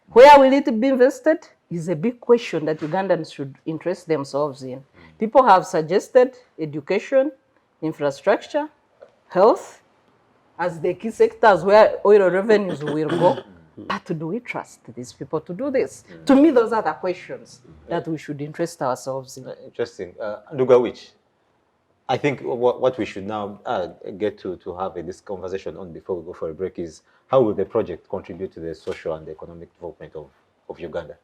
Where will it be invested is a big question that Ugandans should interest themselves in. People have suggested education, infrastructure, health as the key sectors where oil revenues will go. But do we trust these people to do this? To me, those are the questions that we should interest ourselves in. Interesting. Awich, I think what we should now get to have this conversation on before we go for a break is, how will the project contribute to the social and the economic development of Uganda?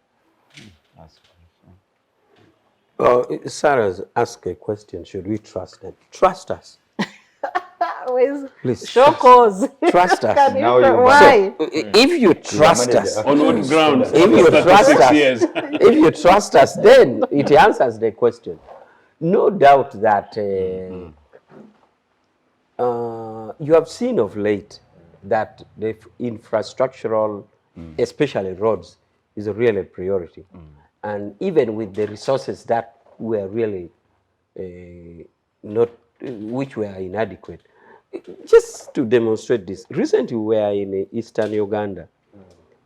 Sarah's asked a question, should we trust them? Trust us. Please. Show cause. Trust us. Can you Now show you why? So, if you trust us, On what grounds? if you After trust 6 us, years. if you trust us, then it answers the question. No doubt that you have seen of late that the infrastructural, especially roads, is really a priority. And even with the resources that were really which were inadequate. Just to demonstrate this, recently we were in eastern Uganda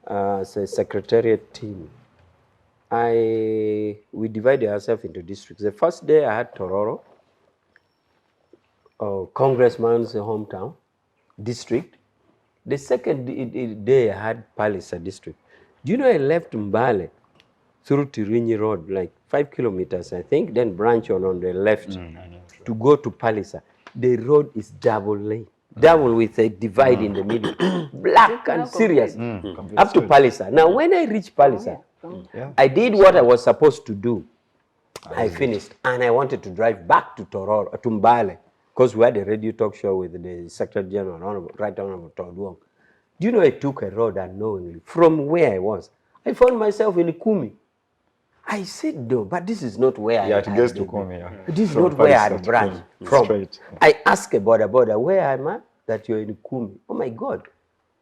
as a secretariat team. We divided ourselves into districts. The first day I had Tororo, Congressman's hometown district. The second day I had Palisa district. Do you know I left Mbale through Tirinyi Road, like 5 kilometers, I think, then branch on the left to go to Palisa. The road is double lane, double with a divide in the middle, black and serious, up to Palisa. Now, when I reached Palisa, I did what I was supposed to do. I finished, and I wanted to drive back to Tororo, to Mbale, because we had a radio talk show with the Secretary General, Right Honorable Todwong. Do you know I took a road unknowingly from where I was? I found myself in Kumi. I said, no, but this is not where I had to get to Kumi, yeah. This is From not where I Palisa had to branched Kumi. from. Straight. I asked a border, where am I? That you're in Kumi. Oh my God.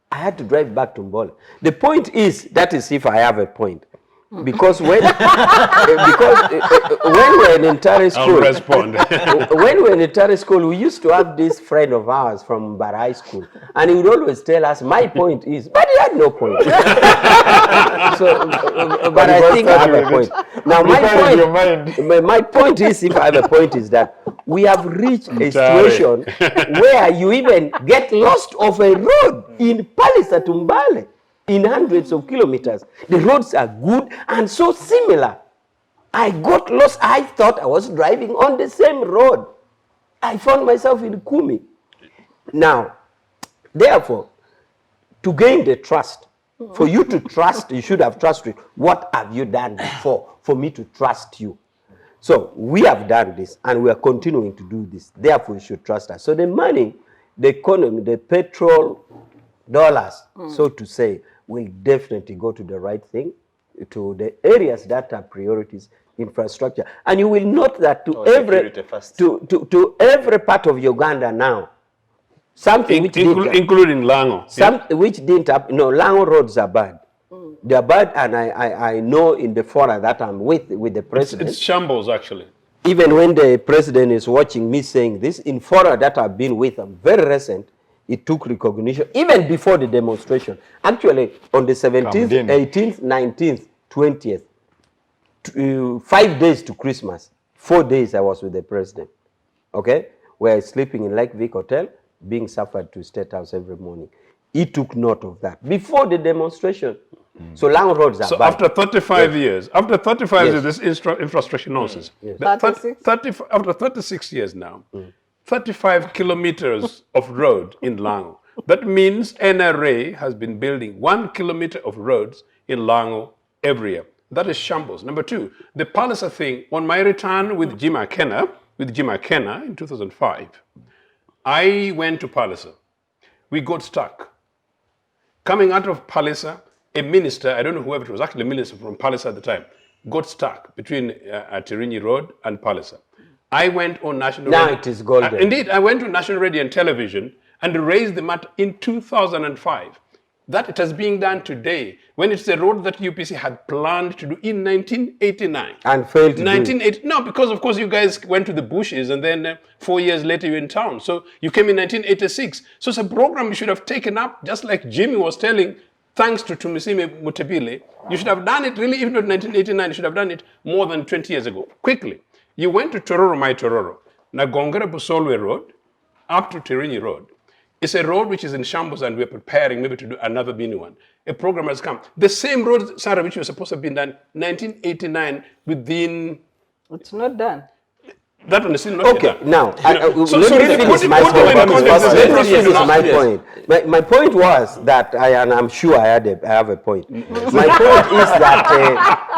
I had to drive back to Mbole. The point is, that is if I have a point. Because when when we're in entire school, I'll respond. when we're in entire school, we used to have this friend of ours from Bar High School, and he would always tell us, my point is, but he had no point. So, but I think I have a point. Now, my point is, if I have a point, is that we have reached a situation where you even get lost of a road in Palisa to Mbale. In hundreds of kilometers. The roads are good and so similar. I got lost. I thought I was driving on the same road. I found myself in Kumi. Now, therefore, to gain the trust For you to trust, you should have trusted. What have you done before for me to trust you? So we have done this and we are continuing to do this. Therefore, you should trust us. So the money, the economy, the petrol dollars, so to say, will definitely go to the right thing, to the areas that are priorities, infrastructure. And you will note that to every part of Uganda now, something which including Lango. which didn't happen. No, Lango roads are bad. They are bad, and I know in the fora that I'm with the president. It's shambles, actually. Even when the president is watching me saying this, in fora that I've been with, I'm very recent, it took recognition, even before the demonstration. Actually, on the 17th, 18th, 19th, 20th, 5 days to Christmas, 4 days I was with the president, okay? We're sleeping in Lake Vic Hotel, being suffered to State House every morning. He took note of that before the demonstration. So long roads are bad. After 35 years, after 35 years, this infrastructure nonsense. After 36 years now, 35 kilometers of road in Lango. That means NRA has been building 1 kilometer of roads in Lango every year. That is shambles. Number two, the Palliser thing. On my return with Jim McKenna in 2005, I went to Palliser. We got stuck. Coming out of Palliser, a minister, I don't know whoever it was, actually a minister from Palliser at the time, got stuck between Tirinyi Road and Palliser. I went on national now radio. It is golden. Indeed, I went to national radio and television and raised the matter in 2005. That it is being done today, when it's a road that UPC had planned to do in 1989. And failed to do. No, because of course you guys went to the bushes and then 4 years later you're in town. So you came in 1986. So it's a program you should have taken up, just like Jimmy was telling, thanks to Tumisime Mutebile. You should have done it really, even in 1989, you should have done it more than 20 years ago, quickly. You went to Tororo, my Tororo, Nagongere Busolwe Road, up to Tirinyi Road. It's a road which is in shambles and we're preparing maybe to do another mini one. A program has come. The same road, Sarah, which was supposed to have been done 1989 within... It's not done. That one is still not okay, done. now, let me finish my point. My point was that, and I'm sure I have a point.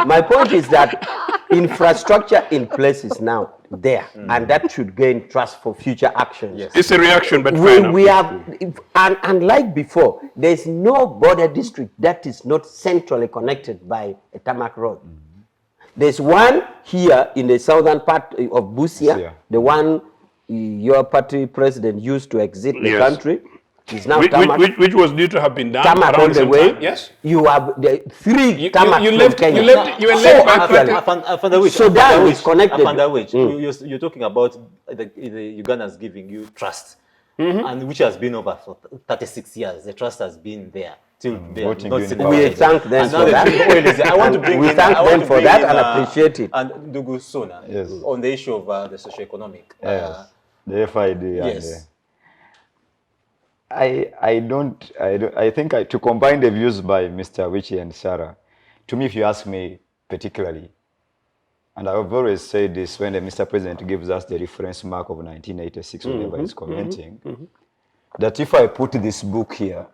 My point is that infrastructure in place is now there, and that should gain trust for future actions. Yes. It's a reaction, but we have, and like before, there's no border district that is not centrally connected by a tarmac road. There's one here in the southern part of Busia, the one your party president used to exit the country. Is now which was due to have been done tarmac around all the way. Time. Yes. You have the three tarmac from Kenya. You were left back. Sudan is connected. You're talking about the Ugandans giving you trust, and which has been over for 36 years. The trust has been there. We thank them for that. I want to bring we thank them for that and appreciate it. And Ndugu Ssuuna, on the issue of the socioeconomic. The FID. Yes. I think to combine the views by Mr. Awich and Sarah, to me, if you ask me particularly, and I've always said this when the Mr. President gives us the reference mark of 1986, whenever he's commenting, that if I put this book here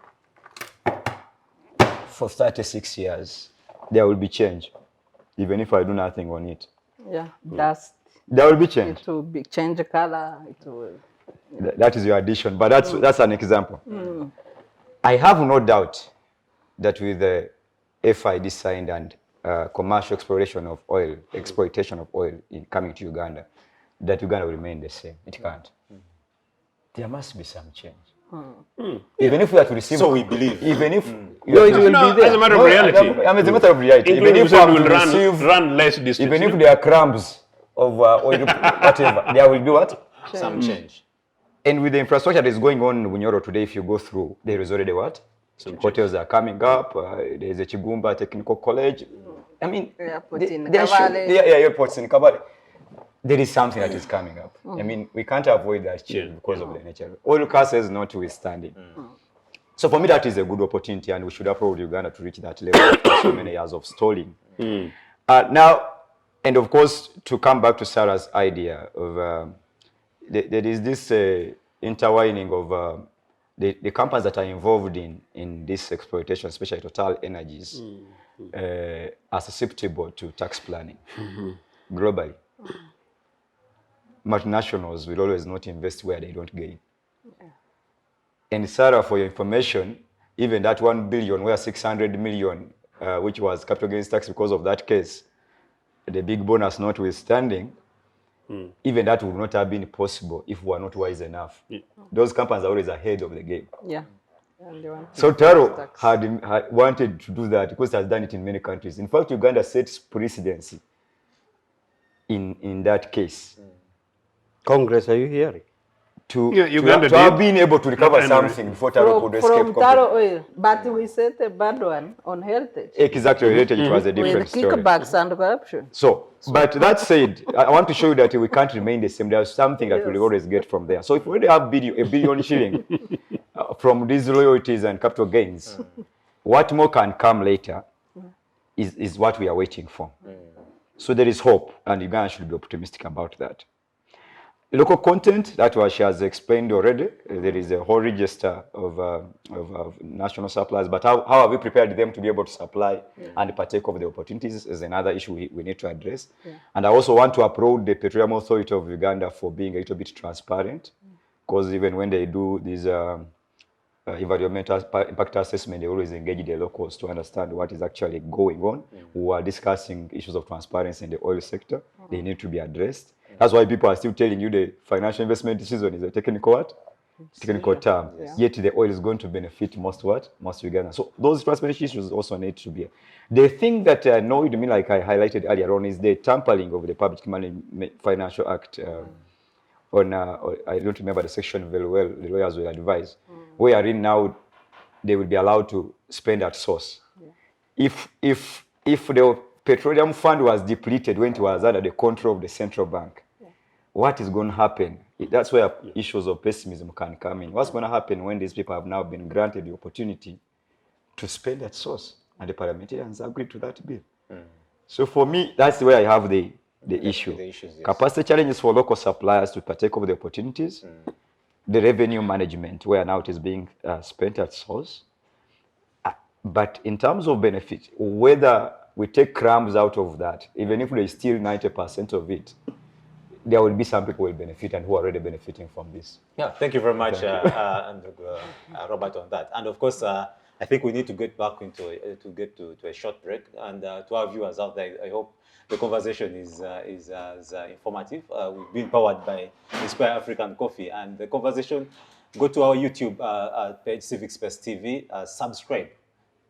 for 36 years, there will be change, even if I do nothing on it. Yeah, dust. There will be change. It will be change color. It will. That is your addition, but that's an example. I have no doubt that with the FID signed and commercial exploration of oil, exploitation of oil coming to Uganda, that Uganda will remain the same. It can't. There must be some change. Even if we are to receive, so we believe. Even if it will be there. As a matter of reality. As a matter of reality. Even if we will run less distance. Even if there are crumbs of oil, whatever, there will be what? Some change. And with the infrastructure that is going on in Bunyoro today, if you go through, there is already what? Some hotels are coming up. There is a Chigumba Technical College. I mean, airports in Kabale. Airports in Kabale. There is something that is coming up. I mean, we can't avoid that change because of the nature. Oil prices notwithstanding. So for me, that is a good opportunity, and we should approach Uganda to reach that level after so many years of stalling. Now, and of course, to come back to Sarah's idea of there is this intertwining of the companies that are involved in this exploitation, especially Total Energies, are susceptible to tax planning globally. Multinationals will always not invest where they don't gain. And Sarah, for your information, even that 1 billion, where 600 million, which was capital gains tax because of that case, the big bonus notwithstanding, even that would not have been possible if we were not wise enough. Those companies are always ahead of the game. Yeah. And they want So to pay Taro tax. had wanted to do that because it has done it in many countries. In fact, Uganda sets presidency in that case. Congress, are you hearing? Uganda To have did. been able to recover And- something before Taro could escape From completely. Taro Oil, but we set a bad one on heritage Exactly, related, it was a different with story. kickbacks and corruption. So, but that said, I want to show you that we can't remain the same. There's something that we'll Yes. always get from there. So if we already have a billion shilling from these royalties and capital gains, what more can come later is what we are waiting for. So there is hope, and Uganda should be optimistic about that. Local content, that was she has explained already. There is a whole register of national suppliers, but how have we prepared them to be able to supply and partake of the opportunities is another issue we need to address. And I also want to applaud the Petroleum Authority of Uganda for being a little bit transparent, because even when they do these environmental impact assessment, they always engage the locals to understand what is actually going on. We are discussing issues of transparency in the oil sector. They need to be addressed. That's why people are still telling you the financial investment season is a technical what? Technical term. Yes. Yet the oil is going to benefit most Uganda. So those transparency issues also need to be. The thing that annoyed me, like I highlighted earlier on, is the tampering of the Public Money Financial Act. I don't remember the section very well, the lawyers will advise, wherein now they will be allowed to spend at source. If the petroleum fund was depleted when it was under the control of the central bank, what is going to happen? That's where issues of pessimism can come in. What's going to happen when these people have now been granted the opportunity to spend at source, and the parliamentarians agreed to that bill? So for me, that's where I have the issue. The issues, yes. Capacity challenges for local suppliers to partake of the opportunities. The revenue management, where now it is being spent at source. But in terms of benefit, whether we take crumbs out of that, even if they steal 90% of it, there will be some people who will benefit and who are already benefiting from this. Yeah, thank you very much, Robert, on that. And of course, I think we need to get back into a short break. And to our viewers out there, I hope the conversation is informative. We've been powered by Inspire African Coffee, and the conversation. Go to our YouTube page, Civic Space TV. Subscribe.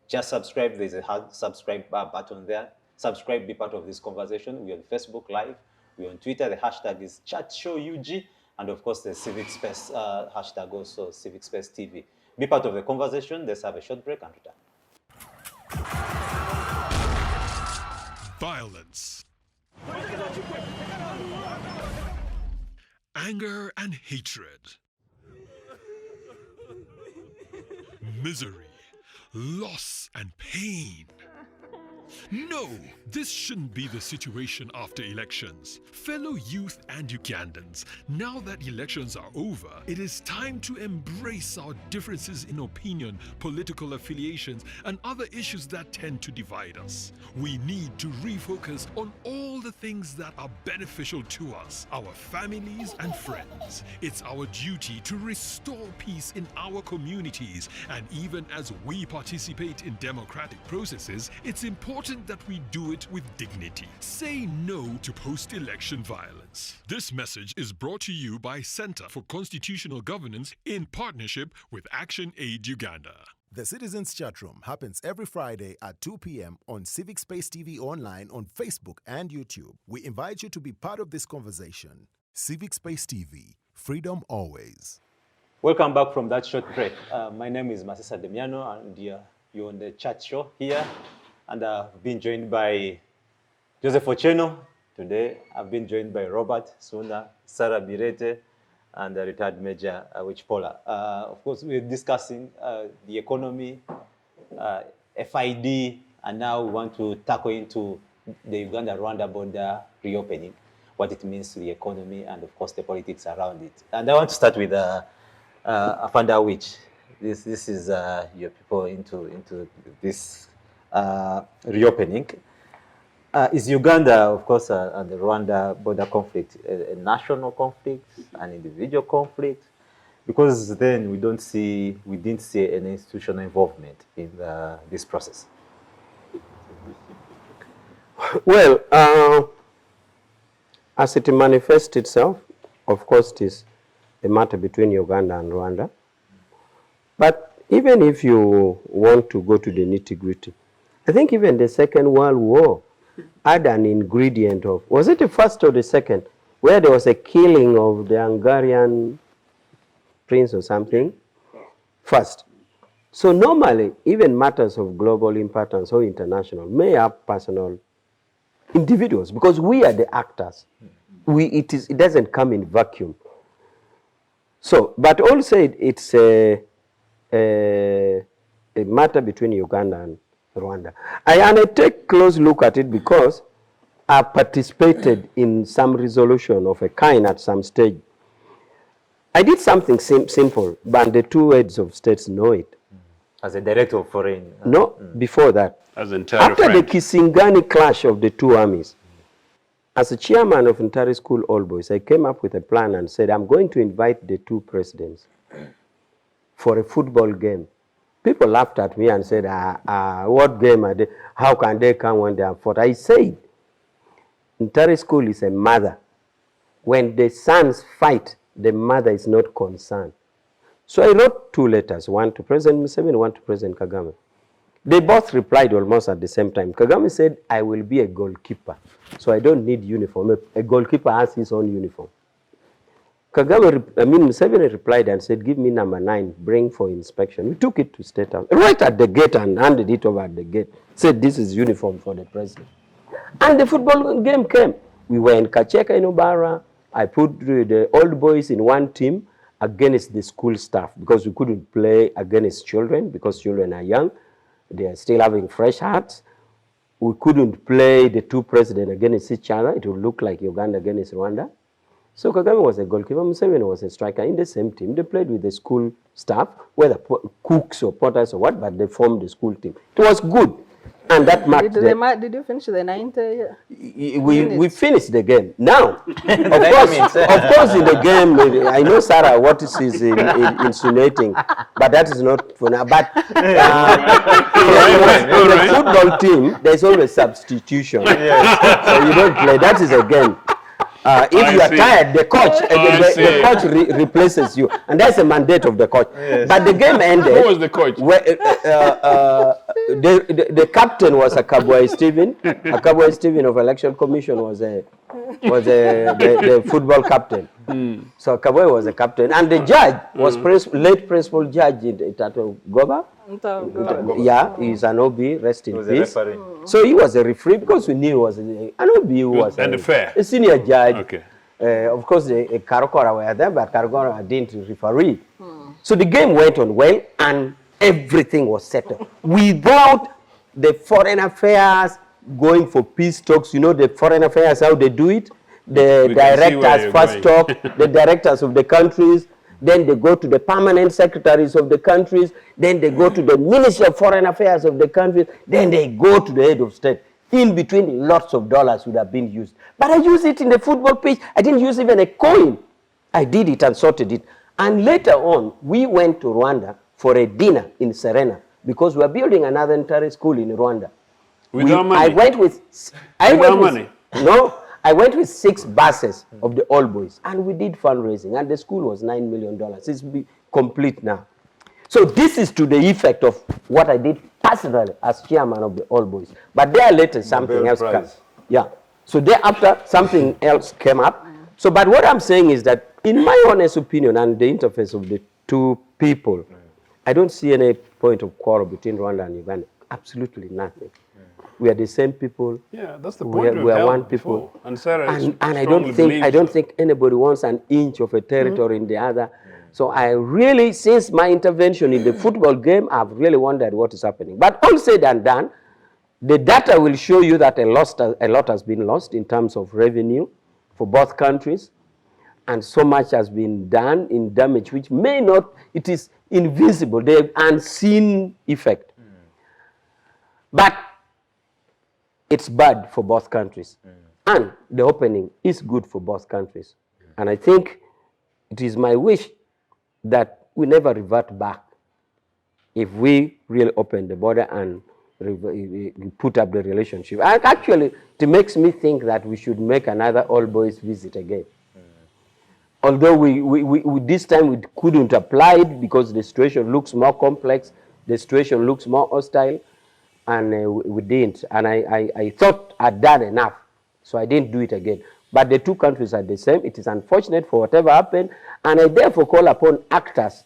Just subscribe. There's a hard subscribe button there. Subscribe. Be part of this conversation. We're on Facebook Live. We're on Twitter. The hashtag is ChatShowUG. And of course, the Civic Space hashtag also, Civic Space TV. Be part of the conversation. Let's have a short break and return. Violence, anger and hatred, misery, loss and pain. No, this shouldn't be the situation after elections. Fellow youth and Ugandans, now that elections are over, it is time to embrace our differences in opinion, political affiliations, and other issues that tend to divide us. We need to refocus on all the things that are beneficial to us, our families and friends. It's our duty to restore peace in our communities, and even as we participate in democratic processes, it's important that we do it with dignity. Say no to post-election violence. This message is brought to you by Center for Constitutional Governance in partnership with Action Aid Uganda. The Citizens Chatroom happens every Friday at 2 p.m. on Civic Space TV online on Facebook and YouTube. We invite you to be part of this conversation. Civic Space TV, freedom always. Welcome back from that short break. My name is Masesa Demiano, and you're on the chat show here. And I've been joined by Joseph Ochieno. Today, I've been joined by Robert, Ssuuna, Sarah Bireete, and retired Major Awich Polar. Of course, we're discussing the economy, FID, and now we want to tackle into the Uganda-Rwanda border reopening, what it means to the economy, and of course, the politics around it. And I want to start with Afanda Awich. this is your people into this reopening. Is Uganda, of course, and the Rwanda border conflict a national conflict, an individual conflict? Because then we didn't see any institutional involvement in this process. Well, as it manifests itself, of course, it is a matter between Uganda and Rwanda. But even if you want to go to the nitty-gritty, I think even the Second World War had an ingredient of, was it the first or the second, where there was a killing of the Hungarian prince or something first. So normally, even matters of global importance or international may have personal individuals, because we are the actors. It doesn't come in vacuum. So, but all said, it's a matter between Uganda and Rwanda. And I take close look at it because I participated in some resolution of a kind at some stage. I did something simple, but the two heads of states know it. As a director of foreign... No, before that. As entire After the friend. Kisangani clash of the two armies, as a chairman of Ntare School All Boys, I came up with a plan and said, I'm going to invite the two presidents for a football game. People laughed at me and said, what game are they? How can they come when they are fought? I said, Ntare School is a mother. When the sons fight, the mother is not concerned. So I wrote two letters, one to President Museveni, one to President Kagame. They both replied almost at the same time. Kagame said, I will be a goalkeeper, so I don't need uniform. A goalkeeper has his own uniform. Museveni replied and said, give me number 9, bring for inspection. We took it to State House, right at the gate, and handed it over at the gate. Said, this is uniform for the president. And the football game came. We were in Kacheka in Ubara. I put the old boys in one team against the school staff, because we couldn't play against children because children are young. They are still having fresh hearts. We couldn't play the two presidents against each other. It would look like Uganda against Rwanda. So Kagame was a goalkeeper, Museveni was a striker in the same team. They played with the school staff, whether cooks or potters or what, but they formed the school team. It was good. And that match... Did you finish the 90? We finished the game. Now, of course, in the game, I know, Sarah, what she's insinuating, but that is not for now. But in the football team, there's always substitution. Yes. So you don't play. That is a game. If you are tired, the coach, the coach replaces you, and that's the mandate of the coach. Yes. But the game ended. Who was the coach? Where, the captain was Akabwa Stephen. Akabwa Stephen of Election Commission was the football captain. So Akabwa was the captain, and the judge was late principal judge Tato Goba. Yeah, he's an OB, rest in peace. So he was a referee because we knew he was an OB who was a senior judge. Okay. Of course, the Karokora were there, but Karokora didn't referee. So the game went on well, and everything was settled. Without the foreign affairs going for peace talks, you know, the foreign affairs, how they do it, the directors first talk, the directors of the countries, then they go to the permanent secretaries of the countries, then they go to the Ministry of Foreign Affairs of the countries, then they go to the head of state. In between, lots of dollars would have been used. But I used it in the football pitch. I didn't use even a coin. I did it and sorted it. And later on, we went to Rwanda for a dinner in Serena because we are building another Ntare school in Rwanda. Without money? I went with 6 buses of the All Boys, and we did fundraising, and the school was $9 million. It's complete now. So this is to the effect of what I did personally as chairman of the All Boys. But there later something else came. Yeah. So thereafter something else came up. So, but what I'm saying is that in my honest opinion and the interface of the two people, I don't see any point of quarrel between Rwanda and Uganda. Absolutely nothing. We are the same people. Yeah, that's the point. We are one people. And Sarah and I don't think anybody wants an inch of a territory in the other. So I really, since my intervention in the football game, I've really wondered what is happening. But all said and done, the data will show you that a lot has been lost in terms of revenue for both countries, and so much has been done in damage, which may not. It is invisible, the unseen effect. But it's bad for both countries. And the opening is good for both countries. And I think it is my wish that we never revert back if we really open the border and put up the relationship. And actually, it makes me think that we should make another all boys visit again. Although we this time we couldn't apply it because the situation looks more complex, the situation looks more hostile, and we didn't. And I thought I'd done enough, so I didn't do it again. But the two countries are the same. It is unfortunate for whatever happened, and I therefore call upon actors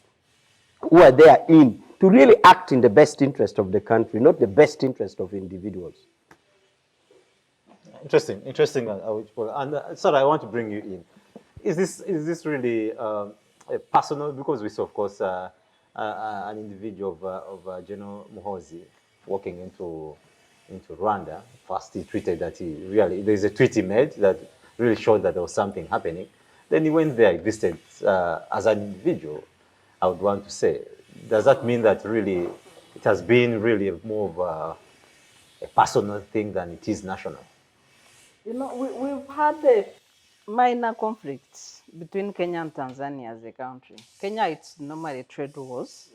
who are there to really act in the best interest of the country, not the best interest of individuals. Interesting, Awich Polar. And sir, I want to bring you in. Is this really a personal? Because we saw, of course, an individual of General Muhoozi walking into Rwanda. First, he tweeted that there's a tweet he made that really showed that there was something happening. Then he went there, visited as an individual. I would want to say, does that mean that really it has been really more of a personal thing than it is national? You know, we've had a minor conflicts between Kenya and Tanzania as a country. Kenya, it's normally trade wars.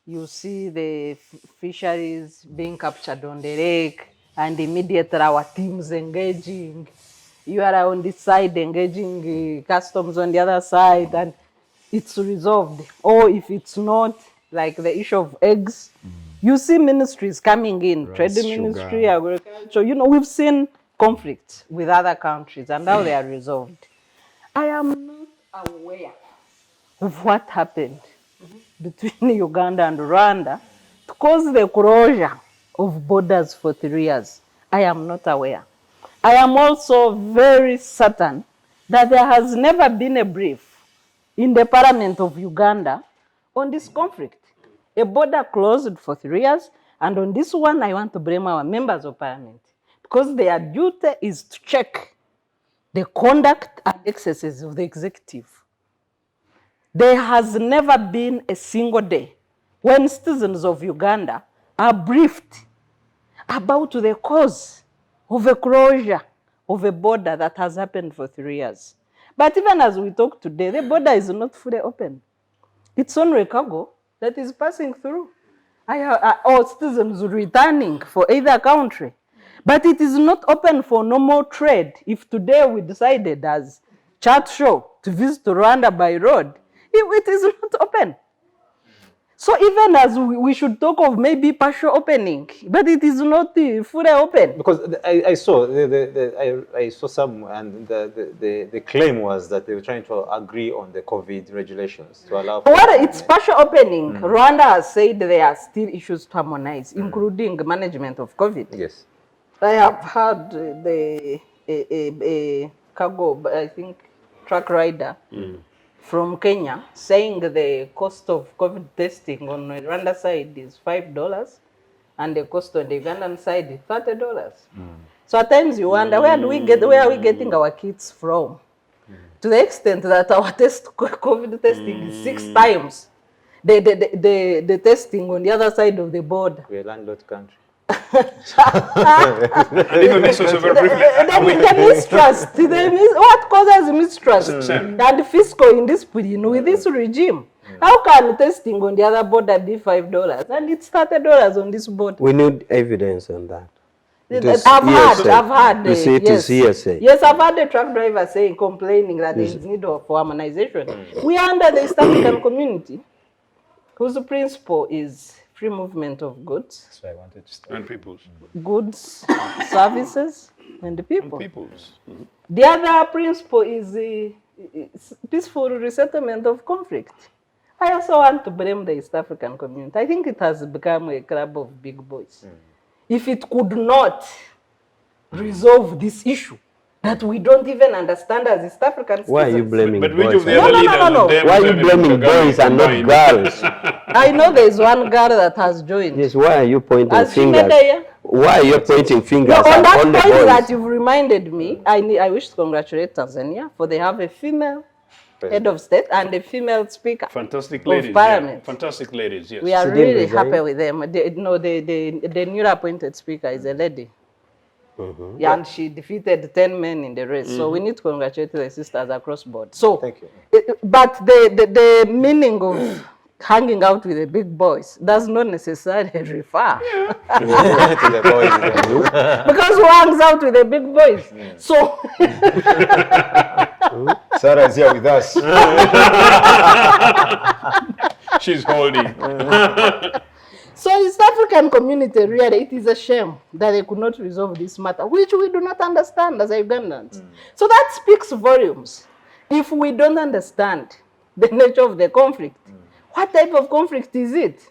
You see the fisheries being captured on the lake, and immediately our teams engaging. You are on this side engaging customs on the other side, and it's resolved. Or if it's not, like the issue of eggs, you see ministries coming in, Rice, trade ministry, agriculture. You know, we've seen conflicts with other countries, and now they are resolved. I am not aware of what happened between Uganda and Rwanda to cause the closure of borders for 3 years. I am not aware. I am also very certain that there has never been a brief in the Parliament of Uganda on this conflict. A border closed for 3 years, and on this one, I want to blame our members of Parliament, because their duty is to check the conduct and excesses of the executive. There has never been a single day when citizens of Uganda are briefed about the cause of a closure of a border that has happened for 3 years. But even as we talk today, the border is not fully open. It's only cargo that is passing through, or citizens returning for either country. But it is not open for normal trade. If today we decided as chat show to visit Rwanda by road, it is not open. So even as we should talk of maybe partial opening, but it is not fully open. Because I saw I saw some, and the claim was that they were trying to agree on the COVID regulations to allow. Well, it's partial opening. Rwanda has said there are still issues to harmonize, including management of COVID. Yes. I have heard a cargo, I think, truck rider from Kenya saying the cost of COVID testing on the Rwanda side is $5, and the cost on the Ugandan side is $30. So at times you wonder, where are we getting our kits from? To the extent that our COVID testing is 6 times the testing on the other side of the border. We're a landlocked country. And even this also very briefly. The mistrust, what causes mistrust and fiscal indiscipline with this regime? How can testing on the other border be $5 and it's $30 on this border? We need evidence on that. I've heard. You see, it is hearsay. Yes, I've heard the truck driver saying, complaining that there is need for harmonization. We are under the East African community, whose principle is free movement of goods. That's why I wanted to start. And peoples. Goods, services, and the people. Peoples. The other principle is the peaceful resettlement of conflict. I also want to blame the East African community. I think it has become a club of big boys. If it could not resolve this issue that we don't even understand as East African citizens. Why are you blaming But which boys? of the other leaders? No. Why are you blaming boys and not girls? I know there is one girl that has joined. Yes, why are you pointing Has she fingers? made a year? Why are you pointing fingers No, on at that all point the boys? that you've reminded me, I wish to congratulate Tanzania for they have a female head of state, and a female speaker Fantastic of ladies. parliament. Yeah. Fantastic ladies, yes. We are She didn't really resign? happy with them. The newly appointed speaker is a lady. Yeah, and she defeated 10 men in the race. So we need to congratulate the sisters across board. So, Thank you. But the meaning of hanging out with the big boys does not necessarily refer. To the boys, yeah. Because who hangs out with the big boys? So, Sarah is here with us. She's holding. so East African community, really, it is a shame that they could not resolve this matter, which we do not understand as Ugandans. So that speaks volumes. If we don't understand the nature of the conflict, what type of conflict is it?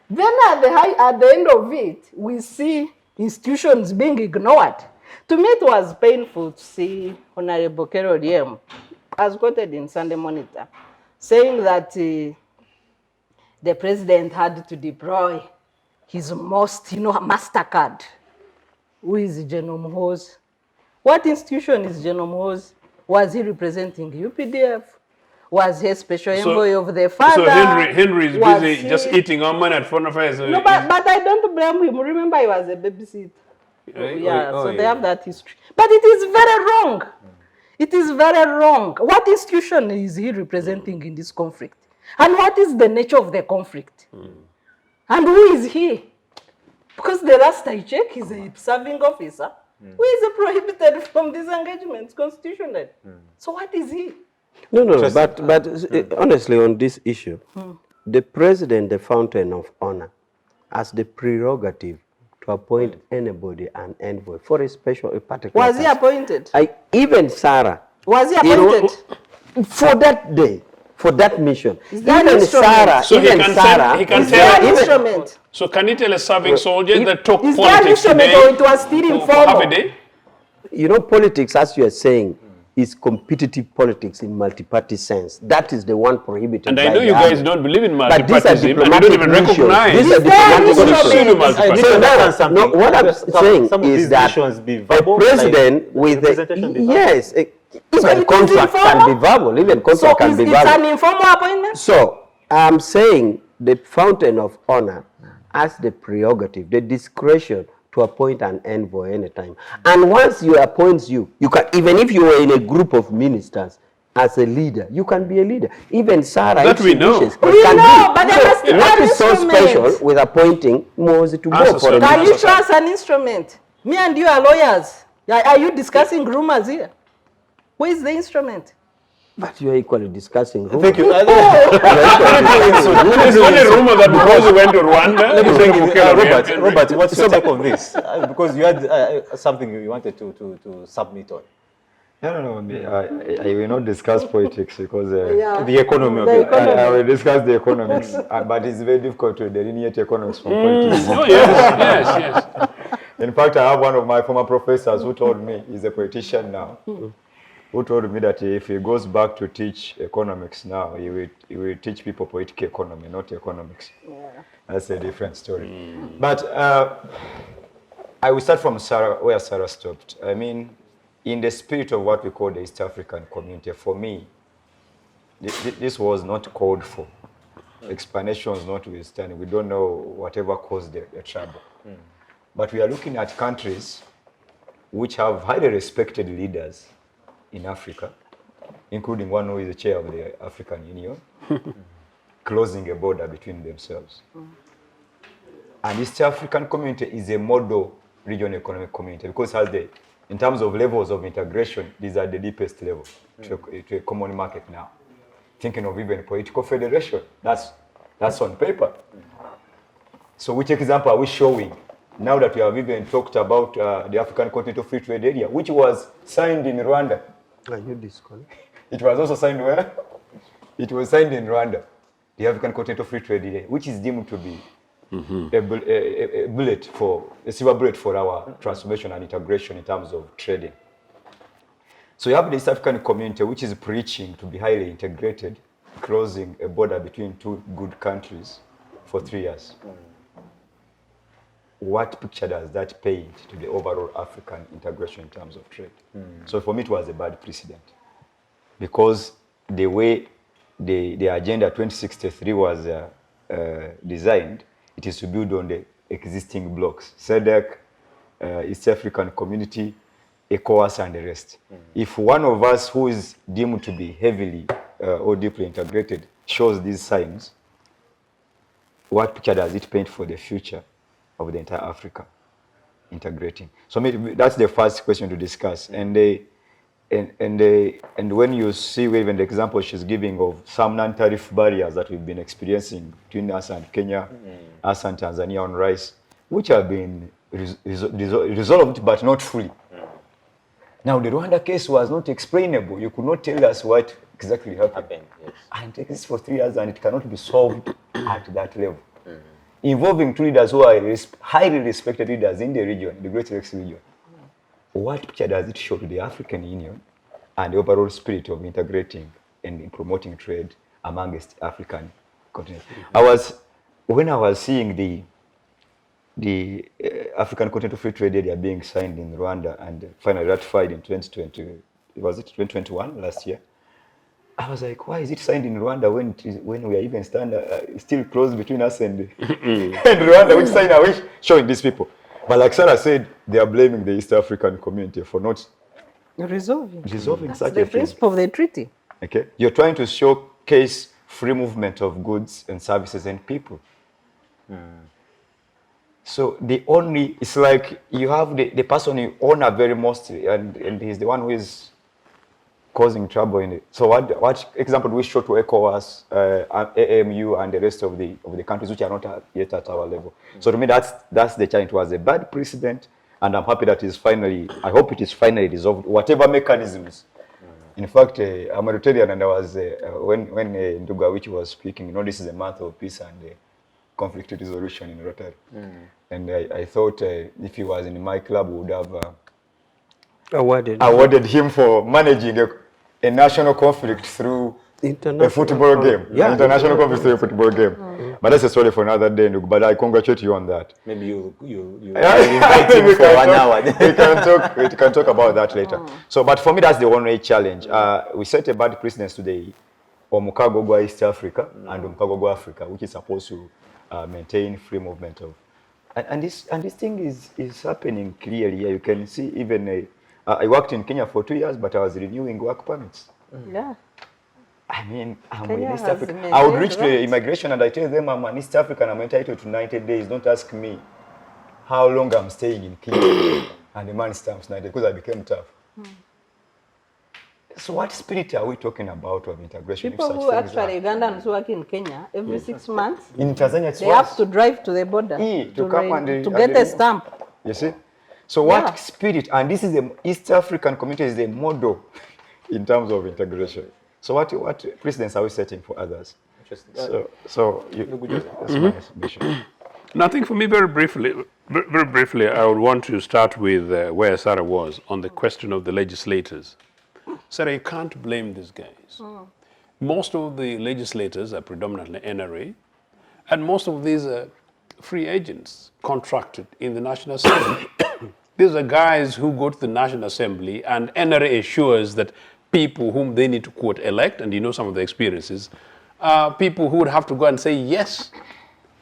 Then at the end of it, we see institutions being ignored. To me, it was painful to see Honorable Carol Yem, as quoted in Sunday Monitor, saying that the president had to deploy his most, MasterCard. Who is Genome Hose? What institution is Genome Hose? Was he representing UPDF? Was he a special envoy of the father? So Henry is Was busy just eating our money at foreign affairs. No, but I don't blame him. Remember, he was a babysitter. They have that history. But it is very wrong. It is very wrong. What institution is he representing in this conflict? And what is the nature of the conflict? And who is he? Because the last I checked, he's a serving officer who is prohibited from these engagements constitutionally. So what is he? No, but honestly, on this issue, the president, the fountain of honor, has the prerogative to appoint anybody an envoy for a particular Was he task. appointed? Even Sarah. Was he appointed? For that day, for that mission. Is that an Even instrument? Sarah, So he even can Sarah. send- he can Is tell- there an even- instrument? So can you tell a serving soldier that talk Is there an politics instrument today or it was still for half a informal? day? Politics, as you are saying, is competitive politics in multi-party sense. That is the one prohibited. And I by know the you guys army. don't believe in But these are multipartyism, and you diplomatic don't even missions. recognize. These are Is there diplomatic an missions. instrument? I need So to now, understand something. no, what I'm saying some of is these that missions be a verbal, president like with representation be verbal? yes, So it even is contract can informal? be verbal. Even So contract can be it's verbal. an informal appointment? So I'm saying the fountain of honor has the prerogative, the discretion to appoint an envoy anytime. And once you appoint you can, even if you were in a group of ministers, as a leader, you can be a leader. Even Sarah, That if we she know. wishes, We can know, be. but there must be What an is so instrument. special with appointing Moses to Answer, go for sir. a Can mission? you trust an instrument? Me and you are lawyers. Are you discussing rumors here? Where is the instrument? But you are equally discussing rumors. Thank you. There's only rumor that because we went to Rwanda, Let me you bring think in, Bukele Robert, reacted. Robert, what's your take on this? Because you had something you wanted to submit on. No. I will not discuss politics because The economy of The it. economy. I will discuss the economics, but it's very difficult to delineate economics from politics. Oh, yes. In fact, I have one of my former professors who told me, he's a politician now, who told me that if he goes back to teach economics now, he will teach people political economy, not economics. That's a different story. But I will start from Sarah, where Sarah stopped. I mean, in the spirit of what we call the East African community, for me, this was not called for. Explanations notwithstanding, we don't know whatever caused the trouble. But we are looking at countries which have highly respected leaders in Africa, including one who is the chair of the African Union, closing a border between themselves. And East African community is a model regional economic community because it has in terms of levels of integration, these are the deepest level to a common market now. Thinking of even political federation, that's on paper. So which example are we showing? Now that we have even talked about the African Continental Free Trade Area, which was signed in Rwanda. Are you disconnected? It was also signed where? It was signed in Rwanda, the African Continental Free Trade Area, which is deemed to be a silver bullet for our transformation and integration in terms of trading. So you have the East African community, which is preaching to be highly integrated, closing a border between two good countries for 3 years. What picture does that paint to the overall African integration in terms of trade? So for me, it was a bad precedent because the way the Agenda 2063 was designed, it is to build on the existing blocks, SADC, East African Community, ECOWAS, and the rest. If one of us who is deemed to be heavily or deeply integrated shows these signs, what picture does it paint for the future of the entire Africa integrating? So maybe that's the first question to discuss. And when you see even the example she's giving of some non-tariff barriers that we've been experiencing between us and Kenya, us and Tanzania on rice, which have been resolved but not fully. Now the Rwanda case was not explainable. You could not tell us what exactly happened. Yes. And it exists for 3 years and it cannot be solved at that level. Involving two leaders who are highly respected leaders in the region, the Great Lakes region. What picture does it show to the African Union and the overall spirit of integrating and promoting trade amongst African continents? When I was seeing the African Continental Free Trade Area being signed in Rwanda and finally ratified in 2020, was it 2021 last year? I was like, why is it signed in Rwanda when we are even still close between us and Rwanda, which sign are we showing these people? But like Sarah said, they are blaming the East African community for not resolving That's such the a thing. principle of the treaty. Okay, you're trying to showcase free movement of goods and services and people. So it's like you have the person you honor very most, and he's the one who is causing trouble in it. So what example do we show to ECOWAS, AMU, and the rest of the countries which are not yet at our level? So to me, that's the challenge. It was a bad precedent, and I'm happy that I hope it is finally resolved, whatever mechanisms. In fact, I'm a Rotarian, and I was, when Awich was speaking, this is a month of peace and conflict resolution in Rotary. And I thought if he was in my club, we would have awarded him for managing a national conflict through a football game. Yeah. International conflict through a football game. But that's a story for another day, but I congratulate you on that. Maybe you invite him for 1 hour. We can talk about that later. So, but for me, that's the one-way challenge. We set a bad precedence today on Mukagogwa East Africa and Mukagogwa Africa, which is supposed to maintain free movement of. And this thing is happening clearly. You can see even I worked in Kenya for 2 years, but I was renewing work permits. Yeah. I mean, I'm Kenya in East has Africa. maintained I would reach the rights. immigration and I tell them I'm an East African, I'm entitled to 90 days. Don't ask me how long I'm staying in Kenya. And the man stamps 90 because I became tough. So what spirit are we talking about of integration? People who actually Ugandans who work in Kenya every 6 months, in Tanzania, it's they worse. have to drive to the border to come and get a stamp. You see? So what Yeah. spirit, and this is the East African community is the model in terms of integration. So what precedents are we setting for others? That's my submission. And I think for me, very briefly, I would want to start with where Sarah was on the question of the legislators. Sarah, you can't blame these guys. Most of the legislators are predominantly NRA, and most of these are free agents contracted in the National Assembly. These are guys who go to the National Assembly, and NRA assures that people whom they need to, quote, elect, and you know some of the experiences, are people who would have to go and say, yes,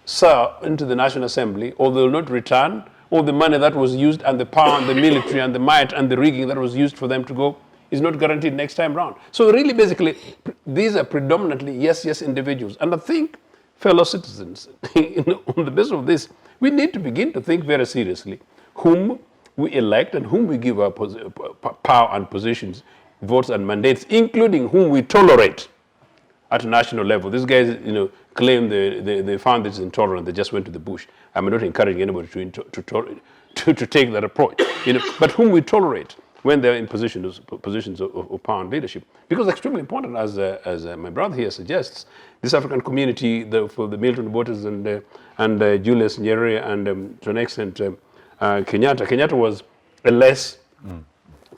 sir, into the National Assembly, or they will not return all the money that was used, and the power, and the military, and the might, and the rigging that was used for them to go is not guaranteed next time round. So really, basically, these are predominantly yes individuals. And I think, fellow citizens, on the basis of this, we need to begin to think very seriously whom we elect and whom we give our power and positions, votes and mandates, including whom we tolerate at a national level. These guys, claim they found this intolerant. They just went to the bush. I'm not encouraging anybody to take that approach. But whom we tolerate when they're in positions of power and leadership, because it's extremely important, as my brother here suggests, this African community, for the Milton Bottas and Julius Nyerere and to an extent Kenyatta. Kenyatta was a less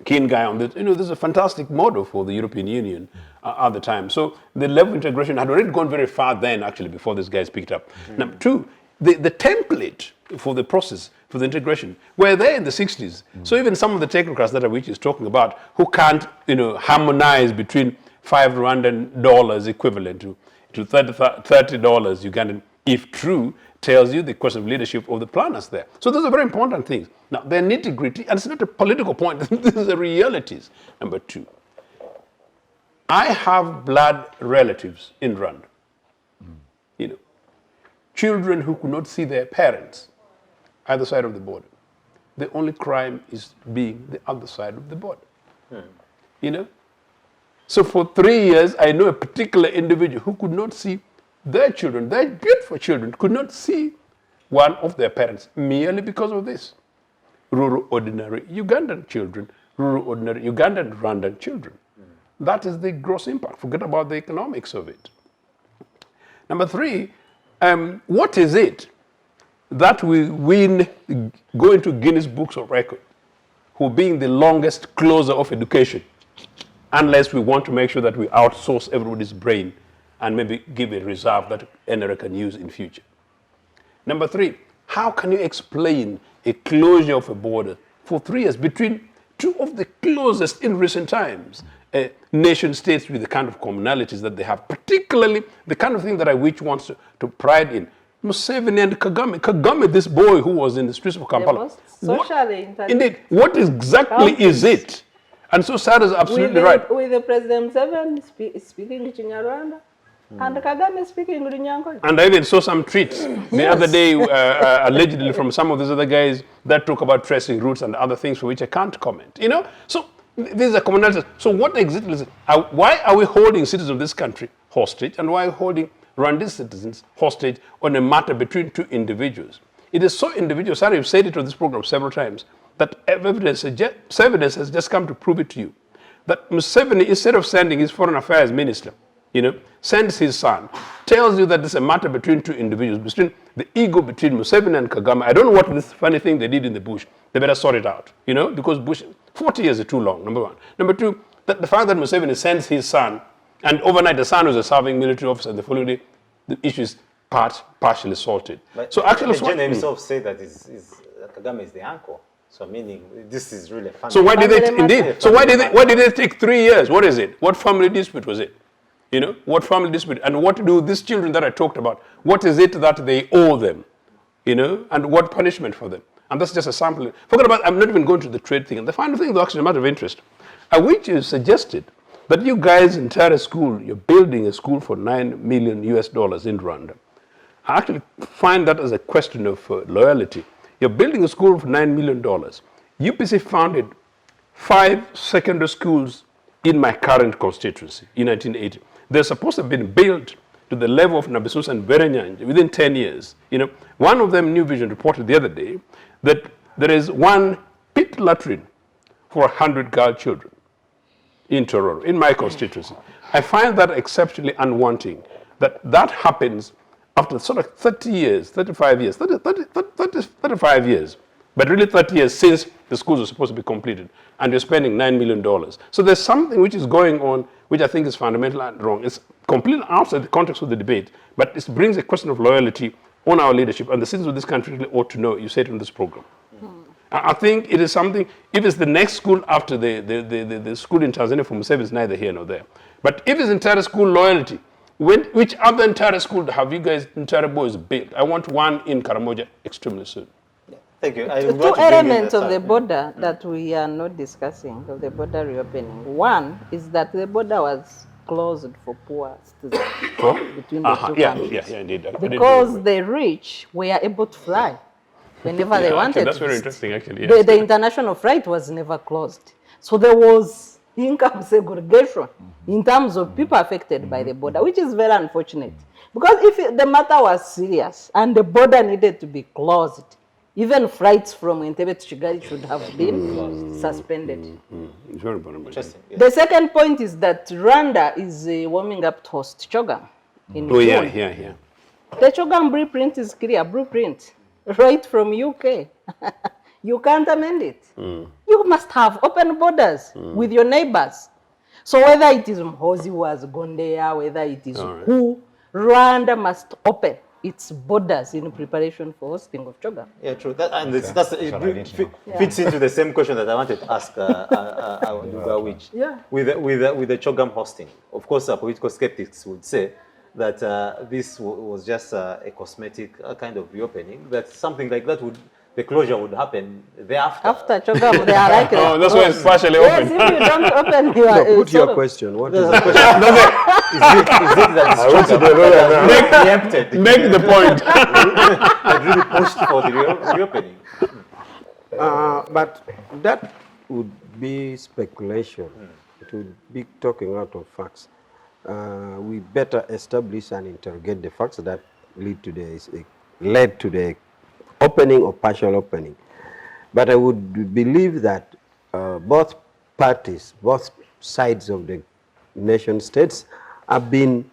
keen guy on this. This is a fantastic model for the European Union at the time. So the level of integration had already gone very far then, actually, before these guys picked up. Number two, the template for the process, for the integration, were there in the 60s. So even some of the technocrats that Awich is talking about, who can't, harmonize between 5 Rwandan dollars equivalent to $30 Ugandan, if true, tells you the question of leadership of the planners there. So those are very important things. Now, they're nitty-gritty, and it's not a political point. These are the realities. Number 2, I have blood relatives in Rwanda. You know, children who could not see their parents either side of the border. The only crime is being the other side of the border. You know? So for 3 years, I know a particular individual who could not see their children, their beautiful children, could not see one of their parents merely because of this. Rural, ordinary Ugandan children, rural, ordinary Ugandan, Rwandan children. That is the gross impact. Forget about the economics of it. Number 3, what is it that we win, go into Guinness Books of Record, who being the longest closer of education, unless we want to make sure that we outsource everybody's brain and maybe give a reserve that NRA can use in future. Number 3, how can you explain a closure of a border for 3 years between two of the closest in recent times nation states with the kind of commonalities that they have, particularly the kind of thing that Awich wants to pride in? Museveni and Kagame. Kagame, this boy who was in the streets of Kampala. The most socially Indeed, what exactly is it? And so Sarah is absolutely right. With the President Museveni speaking Kinyarwanda, and Kagame speaking Lunyankole. And I even saw some tweets the other day, allegedly from some of these other guys that talk about tracing routes and other things for which I can't comment. You know, so these are commonalities. So what exactly is it? Why are we holding citizens of this country hostage, and why are we holding Rwandese citizens hostage on a matter between two individuals? It is so individual. Sorry, you've said it on this program several times, that evidence has just come to prove it to you. That Museveni, instead of sending his foreign affairs minister, you know, sends his son, tells you that this is a matter between two individuals, between the ego between Museveni and Kagame. I don't know what this funny thing they did in the bush. They better sort it out, you know, because bush, 40 years is too long, number 1. Number 2, that the fact that Museveni sends his son, and overnight the son was a serving military officer, and the following day, the issue is partially sorted. But so actually, the general himself said that Kagame is the uncle. So meaning this is really fun. So why did they indeed? So why did they take 3 years? What is it? What family dispute was it? You know, what family dispute? And what do these children that I talked about? What is it that they owe them? You know, and what punishment for them? And that's just a sample. Forget about. I'm not even going to the trade thing. And the final thing, though, actually, a matter of interest. Awich has suggested that you guys entire school, you're building a school for $9 million in Rwanda. I actually find that as a question of loyalty. You're building a school for $9 million. UPC founded 5 secondary schools in my current constituency in 1980. They're supposed to have been built to the level of Nabisusa and Berenyanja within 10 years. You know, one of them, New Vision, reported the other day that there is 1 pit latrine for 100 girl children in Tororo, in my constituency. I find that exceptionally unwanting, that happens after sort of 30 years, 35 years, 35 years, but really 30 years since the schools are supposed to be completed, and you're spending $9 million. So there's something which is going on which I think is fundamentally wrong. It's completely outside the context of the debate, but it brings a question of loyalty on our leadership, and the citizens of this country really ought to know. You said it in this program. I think it is something, if it's the next school after the school in Tanzania for Museveni, is neither here nor there. But if it's entire school loyalty, which other entire school have you guys, entire boys, built? I want one in Karamoja extremely soon. Thank you. Two elements of the border that we are not discussing, of the border reopening. One is that the border was closed for poor citizens between the two countries. Yeah, indeed. Because the rich were able to fly whenever they wanted. Actually, that's very interesting, actually. Yes. The international flight was never closed. So there was income segregation in terms of people affected by the border, which is very unfortunate. Because if the matter was serious and the border needed to be closed, even flights from Entebbe to Kigali should have been suspended. It's very important. Interesting. Yes. The second point is that Rwanda is warming up to host CHOGM in June. Yeah. The CHOGM blueprint is clear, blueprint, right from UK. You can't amend it. You must have open borders with your neighbors. So whether it is Mhozi who has gone there, whether it is who, Rwanda must open its borders in preparation for hosting of CHOGM. Yeah, true. It fits into the same question that I wanted to ask Awich. Yeah. With the CHOGM hosting, of course, political skeptics would say that this was just a cosmetic kind of reopening, that something like that the closure would happen thereafter. After CHOGM, they are likely. Oh, that's why it's partially Yes, open. if you don't open No, put your question. What is the question? Is it that CHOGM preempted? Make the point. Had really pushed for the reopening? But that would be speculation. It would be talking out of facts. We better establish and interrogate the facts that led to the opening or partial opening. But I would believe that both parties, both sides of the nation states have been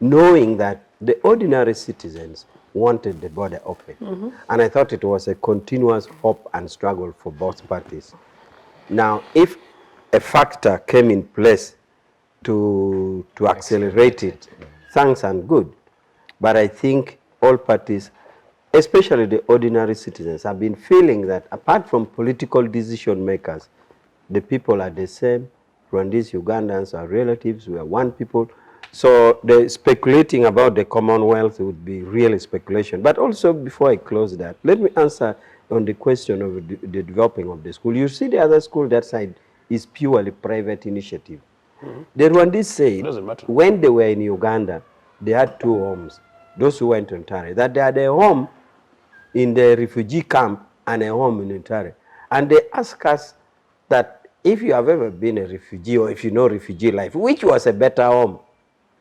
knowing that the ordinary citizens wanted the border open. And I thought it was a continuous hope and struggle for both parties. Now, if a factor came in place to accelerate it, thanks and good. But I think all parties, especially the ordinary citizens, have been feeling that apart from political decision makers, the people are the same. Rwandese, Ugandans are relatives, we are one people. So the speculating about the Commonwealth would be really speculation. But also, before I close that, let me answer on the question of the developing of the school. You see the other school, that side is purely private initiative. The Rwandese said when they were in Uganda, they had two homes. Those who went to Ntare, that they had a home in the refugee camp and a home in Ntare. And they asked us that if you have ever been a refugee or if you know refugee life, which was a better home?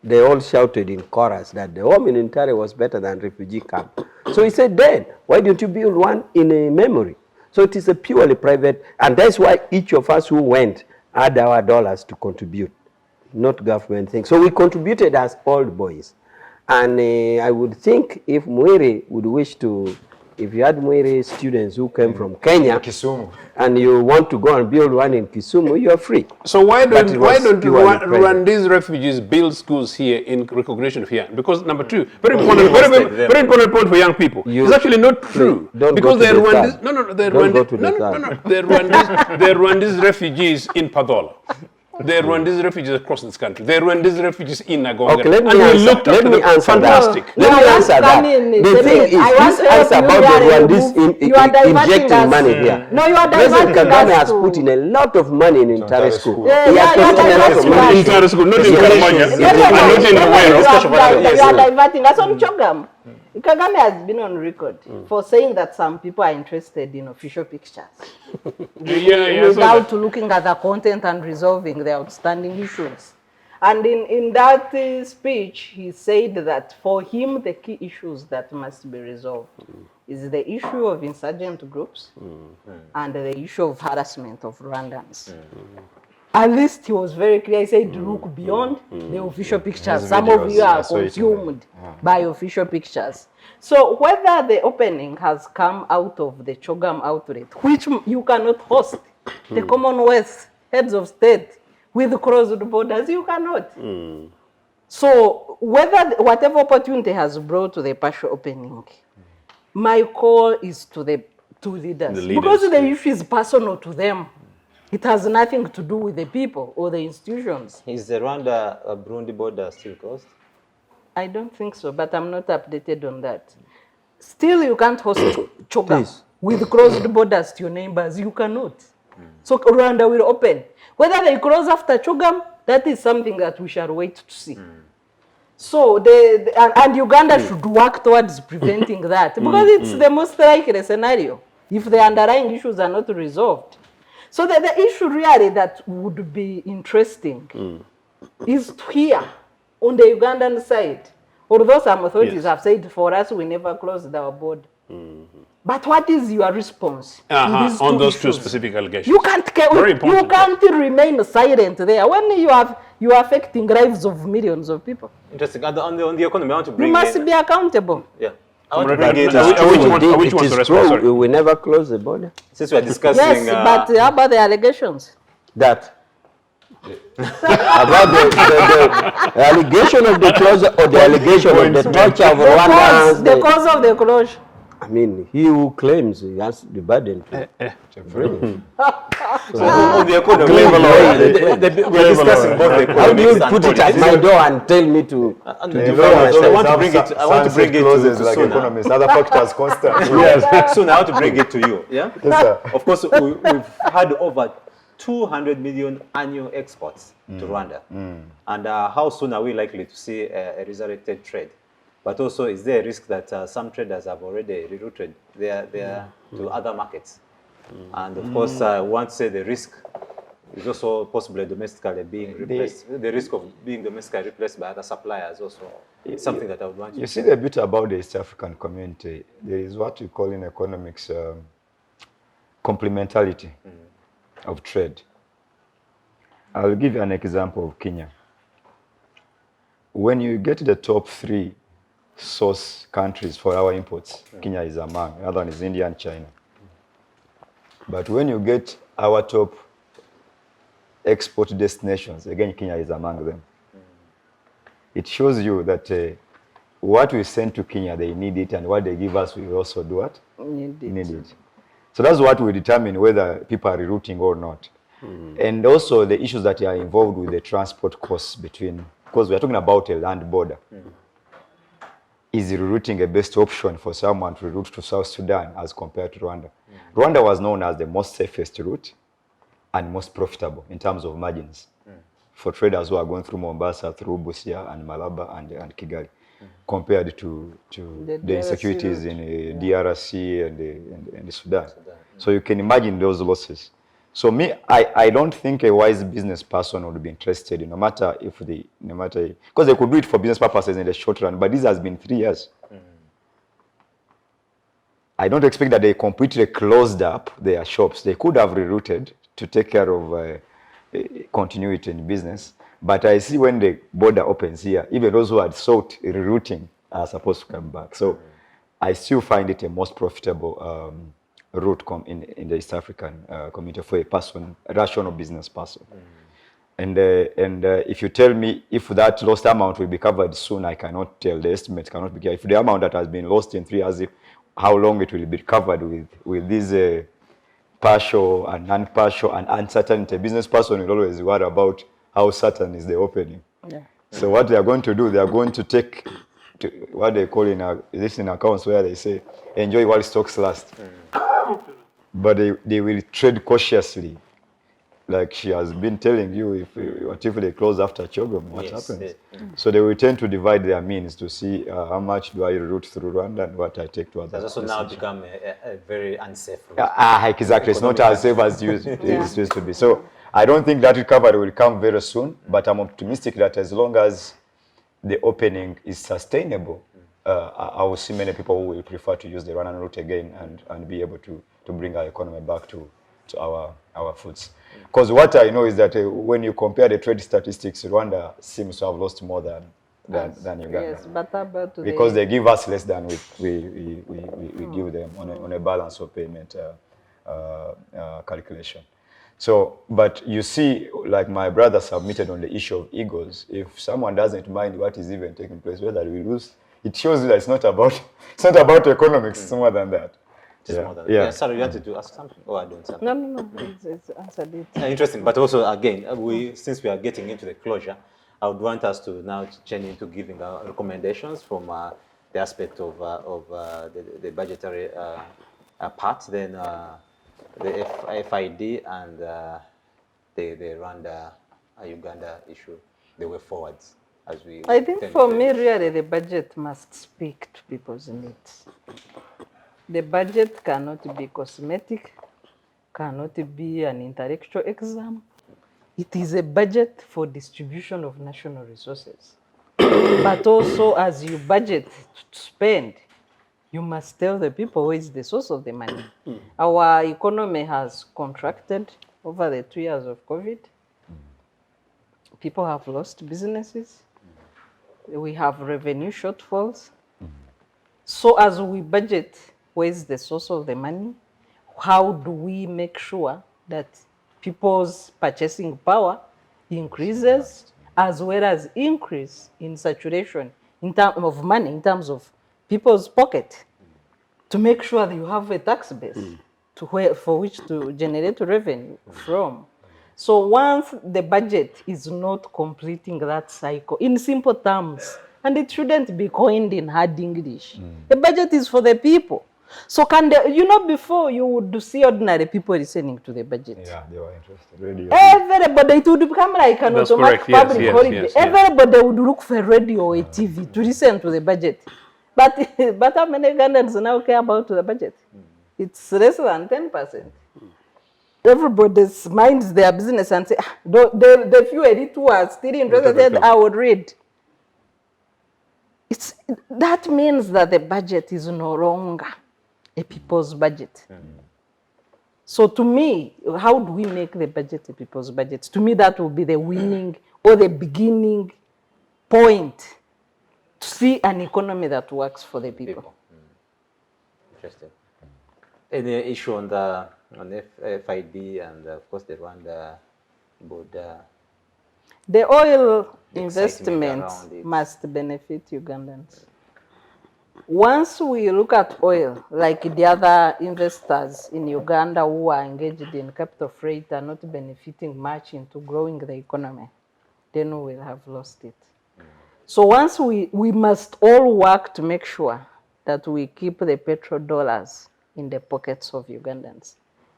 They all shouted in chorus that the home in Ntare was better than refugee camp. So he said, then, why don't you build one in a memory? So it is a purely private, and that's why each of us who went had our dollars to contribute, not government things. So we contributed as old boys. And I would think if Mwiri would wish to, if you had Mwiri students who came from Kenya, Kisumu, and you want to go and build one in Kisumu, you are free. So why don't purely private. Rwandese refugees build schools here in recognition of here? Because number two, very important point for young people. It's actually not true. Don't because go to they're the Rwandese. third. No, they're Don't go Rwandese. to the third. They're Rwandese refugees in Padola. They're Rwandese refugees across this country. They're Rwandese refugees in Nagonga. Okay, let me and answer. we looked Let after me them. answer Fantastic. that. Let me answer that. The thing is, this answer about the Rwandese injecting money here. No, you are President diverting Kagame us has to- put in a lot of money in Ntare school. Yeah, He has you are put in a lot of diverting money. us. Ntare school, not in Yes. Kalamanya. Yes. And not in Awero. You are diverting us on CHOGM. Kagame has been on record for saying that some people are interested in official pictures Yeah, without looking at the content and resolving the outstanding issues. And in that speech, he said that for him, the key issues that must be resolved is the issue of insurgent groups and the issue of harassment of Rwandans. At least he was very clear. He said, look beyond the official pictures. Some of you are consumed by official pictures. So whether the opening has come out of the CHOGM outlet, which you cannot host, the Commonwealth heads of state with closed borders, you cannot. So whatever opportunity has brought to the partial opening, my call is to the leaders. Because the issue is personal to them. It has nothing to do with the people or the institutions. Is the Rwanda-Burundi border still closed? I don't think so, but I'm not updated on that. Still, you can't host CHOGM with closed borders to your neighbors. You cannot. So Rwanda will open. Whether they close after CHOGM, that is something that we shall wait to see. So and Uganda should work towards preventing that, because it's the most likely scenario if the underlying issues are not resolved. So the issue really that would be interesting is to hear on the Ugandan side, although some authorities have said for us we never closed our border. But what is your response to these on those issues? two specific allegations? You can't remain silent there when you are affecting lives of millions of people. Interesting. On the economy, I want to bring You must be accountable. Yeah. I want to bring in, Which wants to respond? Sorry. We will never close the border. since we are discussing... Yes, but how about the allegations? That About the allegation of the closure or the allegation of the torture of Rwandans. The cause of the closure. I mean, he who claims he has the burden to frame. So on the economy, Clever lawyer. we're discussing both the How do you economics and put it at politics. my door and tell me to I want to bring it. I want to bring it clauses to like Ssuuna. economists, other factors constant. Yes, Ssuuna, I want to bring it to you. Yeah. Yes, sir. Of course, we've had over 200 million annual exports to Rwanda, and how soon are we likely to see a resurrected trade? But also, is there a risk that some traders have already rerouted their to other markets? And of course, I want to say the risk is also possibly domestically being replaced. The risk of being domestically replaced by other suppliers also is something that I would want You see the bit about the East African community, there is what we call in economics complementarity of trade. I'll give you an example of Kenya. When you get the top 3 source countries for our imports, Kenya is among, the other one is India and China. But when you get our top export destinations, again, Kenya is among them. It shows you that what we send to Kenya, they need it, and what they give us, we also do what? Need it. So that's what will determine whether people are rerouting or not. And also the issues that are involved with the transport costs between, because we are talking about a land border. Is rerouting a best option for someone to reroute to South Sudan as compared to Rwanda? Rwanda was known as the most safest route and most profitable in terms of margins for traders who are going through Mombasa, through Busia and Malaba and Kigali, compared to the insecurities in DRC and Sudan. So you can imagine those losses. So I don't think a wise business person would be interested in, no matter because they could do it for business purposes in the short run, but this has been 3 years. I don't expect that they completely closed up their shops. They could have rerouted to take care of continuity in business, but I see when the border opens here, even those who had sought rerouting are supposed to come back. So I still find it a most profitable route in the East African community for a rational business person. And if you tell me if that lost amount will be covered soon, I cannot tell. The estimate cannot be given. If the amount that has been lost in 3 years, how long it will be covered with these partial and non-partial and uncertainty. A business person will always worry about how certain is the opening. So what they are going to do, they are going to take what they call in accounts where they say, enjoy while stocks last. But they will trade cautiously. Like she has been telling you, if they close after Chogom, what happens? So they will tend to divide their means to see how much do I route through Rwanda and what I take to others. That's also now become a very unsafe route. Exactly. It's not as safe as it used to be. So I don't think that recovery will come very soon, but I'm optimistic that as long as the opening is sustainable, I will see many people who will prefer to use the Rwandan route again and be able to bring our economy back to our foots. Because what I know is that when you compare the trade statistics, Rwanda seems to have lost more than Uganda. Yes, but about because they give us less than we give them on a balance of payment calculation. So, but you see, like my brother submitted on the issue of egos, if someone doesn't mind what is even taking place, whether we lose, it shows you that it's not about economics, it's more than that. Sorry, you wanted to ask something? Oh, I don't. Something. No. It's answered it. Interesting, but also again, since we are getting into the closure, I would want us to now change into giving recommendations from the aspect of the budgetary part, then the FID and the Rwanda Uganda issue, the way forwards. I think for me, really, the budget must speak to people's needs. The budget cannot be cosmetic, cannot be an intellectual exam. It is a budget for distribution of national resources. But also, as you budget to spend, you must tell the people where is the source of the money. Our economy has contracted over the 2 years of COVID. People have lost businesses. We have revenue shortfalls. So as we budget, where is the source of the money? How do we make sure that people's purchasing power increases as well as increase in saturation in terms of money, in terms of people's pocket, to make sure that you have a tax base for which to generate revenue from. So once the budget is not completing that cycle, in simple terms, and it shouldn't be coined in hard English, the budget is for the people. So before you would see ordinary people listening to the budget. Yeah, they were interested. Radio. Everybody, it would become like an That's automatic correct. Yes, public yes, holiday. yes, yes. Everybody would look for radio or TV to listen to the budget. But how many Ugandans now care about the budget? It's less than 10%. Everybody minds their business and say, the few elite who are still interested, I would read. That means that the budget is no longer a people's budget. So to me, how do we make the budget a people's budget? To me, that will be the winning or the beginning point to see an economy that works for the people. Interesting. Any issue on the FID and of course the Rwanda border? The oil The investment excitement around it. must benefit Ugandans. Once we look at oil, like the other investors in Uganda who are engaged in capital freight are not benefiting much into growing the economy, then we will have lost it. So once we must all work to make sure that we keep the petrodollars in the pockets of Ugandans,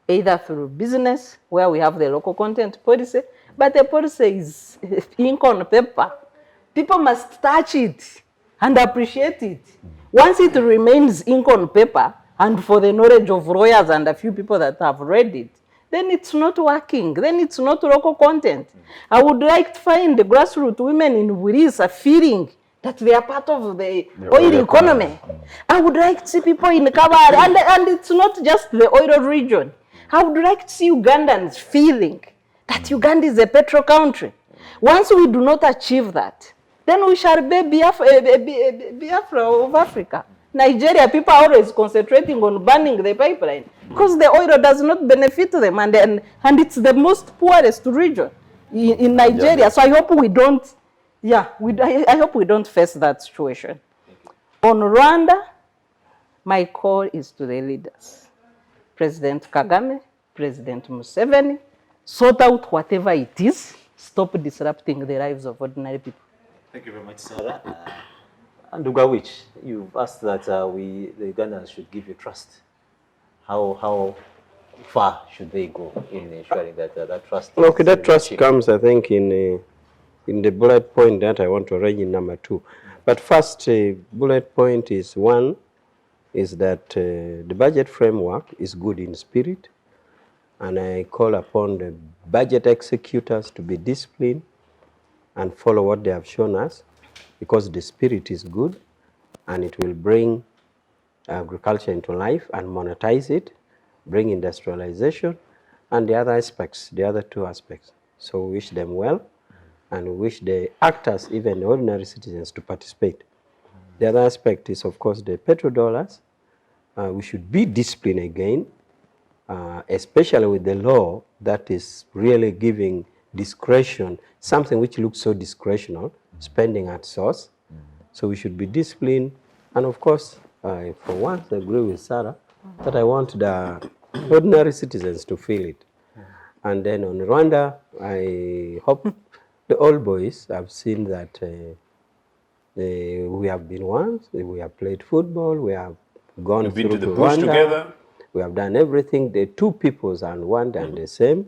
either through business, where we have the local content policy, but the policy is ink on paper. People must touch it and appreciate it. Once it remains ink on paper, and for the knowledge of lawyers and a few people that have read it, then it's not working. Then it's not local content. I would like to find the grassroots women in Wirisa feeling that they are part of the oil economy. I would like to see people in Kabale, and it's not just the oil region. I would like to see Ugandans feeling that Uganda is a petro country. Once we do not achieve that, then we shall be Biafra of Africa. Nigeria, people are always concentrating on burning the pipeline because the oil does not benefit them, and it's the most poorest region in Nigeria. So I hope we don't, I hope we don't face that situation. On Rwanda, my call is to the leaders. President Kagame, President Museveni, sort out whatever it is, stop disrupting the lives of ordinary people. Thank you very much, Sarah. And Awich, you've asked that the Ugandans should give you trust. How far should they go in ensuring that that trust? Okay, that trust comes, I think, in the bullet point that I want to arrange in number 2. But first, bullet point is 1, is that the budget framework is good in spirit, and I call upon the budget executors to be disciplined and follow what they have shown us, because the spirit is good and it will bring agriculture into life and monetize it, bring industrialization, and the other aspects, the other 2 aspects. So we wish them well, and we wish the actors, even the ordinary citizens, to participate. The other aspect is, of course, the petrodollars. We should be disciplined again, especially with the law that is really giving discretion, something which looks so discretional, spending at source. So we should be disciplined. And of course, I for once agree with Sarah that I want the ordinary citizens to feel it. And then on Rwanda, I hope the old boys have seen that we have been once, we have played football, we have gone through to the bush together. We have done everything. The 2 peoples are one and the same.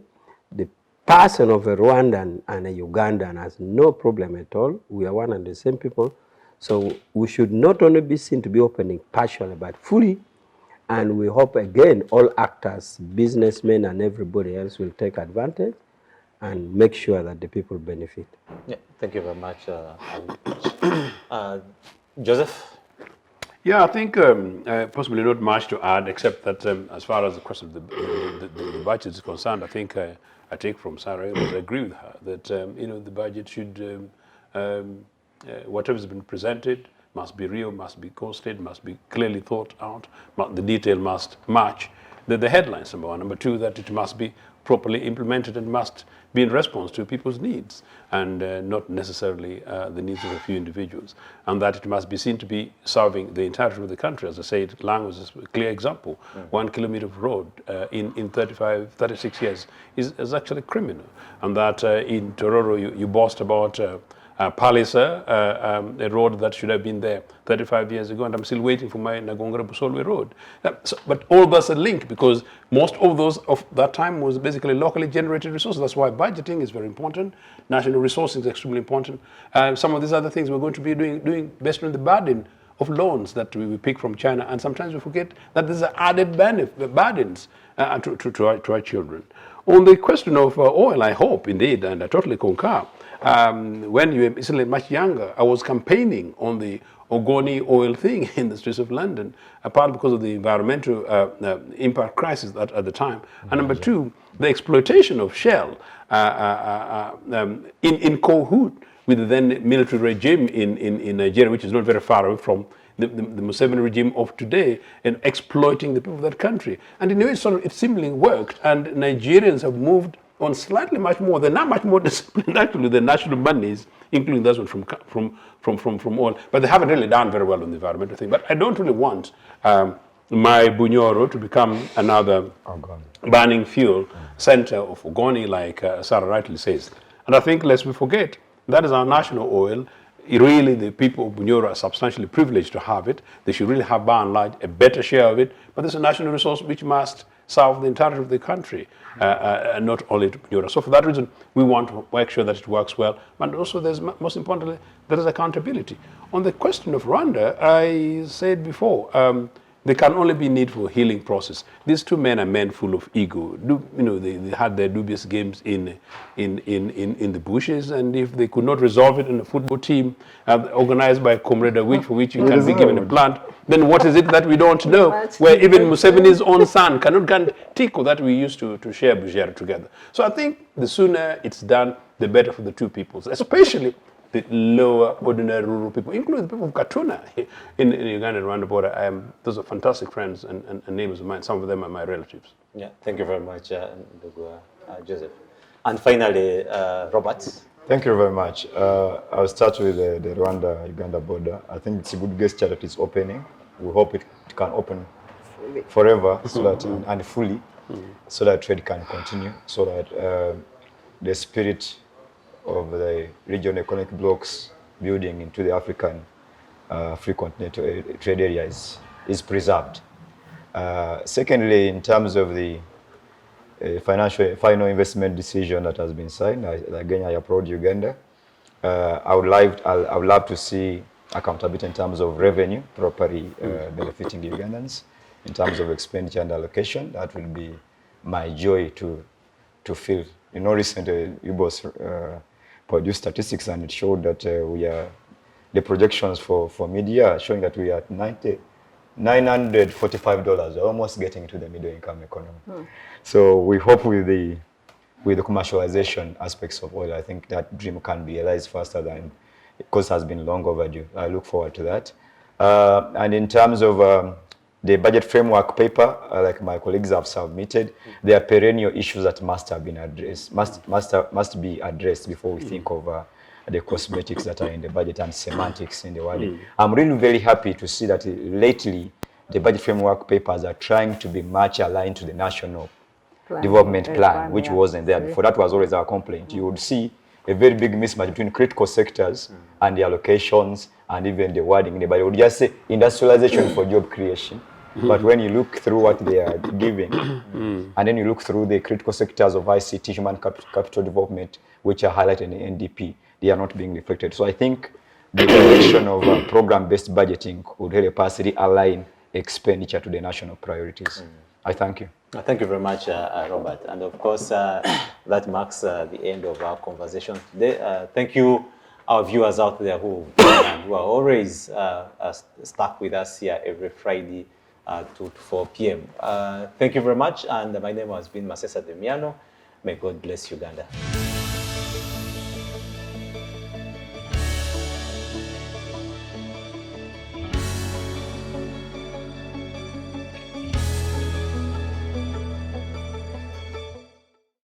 The person of a Rwandan and a Ugandan has no problem at all. We are one and the same people. So we should not only be seen to be opening partially, but fully. And we hope, again, all actors, businessmen and everybody else will take advantage and make sure that the people benefit. Yeah, thank you very much, Joseph. Yeah, I think possibly not much to add, except that as far as the question of the budget is concerned, I think I take from Sarah, I agree with her that the budget should, whatever has been presented, must be real, must be costed, must be clearly thought out, the detail must match the headlines, number 1. Number 2, that it must be properly implemented and must be in response to people's needs and not necessarily the needs of a few individuals. And that it must be seen to be serving the entirety of the country. As I said, Lango is a clear example. 1 kilometer of road in 36 years is actually criminal. And that in Tororo, you boast about Palliser, a road that should have been there 35 years ago, and I'm still waiting for my Nagongara Busolwe road. But all those are linked because most of those of that time was basically locally generated resources. That's why budgeting is very important. National resourcing is extremely important. Some of these other things we're going to be doing based on the burden of loans that we pick from China, and sometimes we forget that there's added burdens to our children. On the question of oil, I hope indeed, and I totally concur. When you were still much younger, I was campaigning on the Ogoni oil thing in the streets of London, apart because of the environmental impact crisis at the time. And number two, the exploitation of Shell in cohoot with the then military regime in Nigeria, which is not very far away from the Museveni regime of today, and exploiting the people of that country. And in a way, it seemingly worked, and Nigerians have moved on slightly much more. They're not much more disciplined actually than national monies, including those one from oil. But they haven't really done very well on the environmental thing. But I don't really want my Bunyoro to become another burning fuel center of Ogoni, like Sarah rightly says. And I think, lest we forget, that is our national oil. Really, the people of Bunyoro are substantially privileged to have it. They should really have, by and large, a better share of it. But it's a national resource which must serve the entirety of the country, and not only to Bunyoro. So for that reason, we want to make sure that it works well. And also, most importantly, there is accountability. On the question of Rwanda, I said before, there can only be need for a healing process. These two men are men full of ego. They had their dubious games in the bushes, and if they could not resolve it in a football team organized by Comrade Awich, for which you can be given a plant, then what is it that we don't know? Where even Museveni's own son cannot tickle that we used to share Bujera together. So I think the sooner it's done, the better for the two peoples, especially the lower, ordinary rural people, including the people of Katuna in Uganda and Rwanda border. Those are fantastic friends and neighbors of mine. Some of them are my relatives. Yeah, thank you very much, Joseph. And finally, Robert. Thank you very much. I'll start with the Rwanda-Uganda border. I think it's a good gesture that it's opening. We hope it can open forever so that, and fully, so that trade can continue, so that the spirit of the regional economic blocks building into the African free continental trade areas is preserved. Secondly, in terms of the final investment decision that has been signed, again, I applaud Uganda. I would love to see accountability in terms of revenue properly benefiting the Ugandans. In terms of expenditure and allocation, that will be my joy to feel. Recently, UBOS produced statistics, and it showed that the projections for media are showing that we are at $945, almost getting to the middle income economy. So we hope with the commercialization aspects of oil, I think that dream can be realized faster than, because it has been long overdue. I look forward to that. And in terms of the budget framework paper, like my colleagues have submitted, there are perennial issues that must have been addressed, must be addressed before we think of the cosmetics that are in the budget and semantics in the wording. I'm really very happy to see that lately the budget framework papers are trying to be much aligned to the national development plan, which wasn't there before. That was always our complaint. You would see a very big mismatch between critical sectors and the allocations and even the wording in the budget. It would just say industrialization for job creation. But when you look through what they are giving, and then you look through the critical sectors of ICT, human capital development, which are highlighted in the NDP, they are not being reflected. So I think the direction of program-based budgeting would help us realign expenditure to the national priorities. I thank you. Thank you very much, Robert. And of course, that marks the end of our conversation today. Thank you, our viewers out there who are always stuck with us here every Friday 2 to 4 p.m. Thank you very much. And my name has been Masesa Demiano. May God bless Uganda.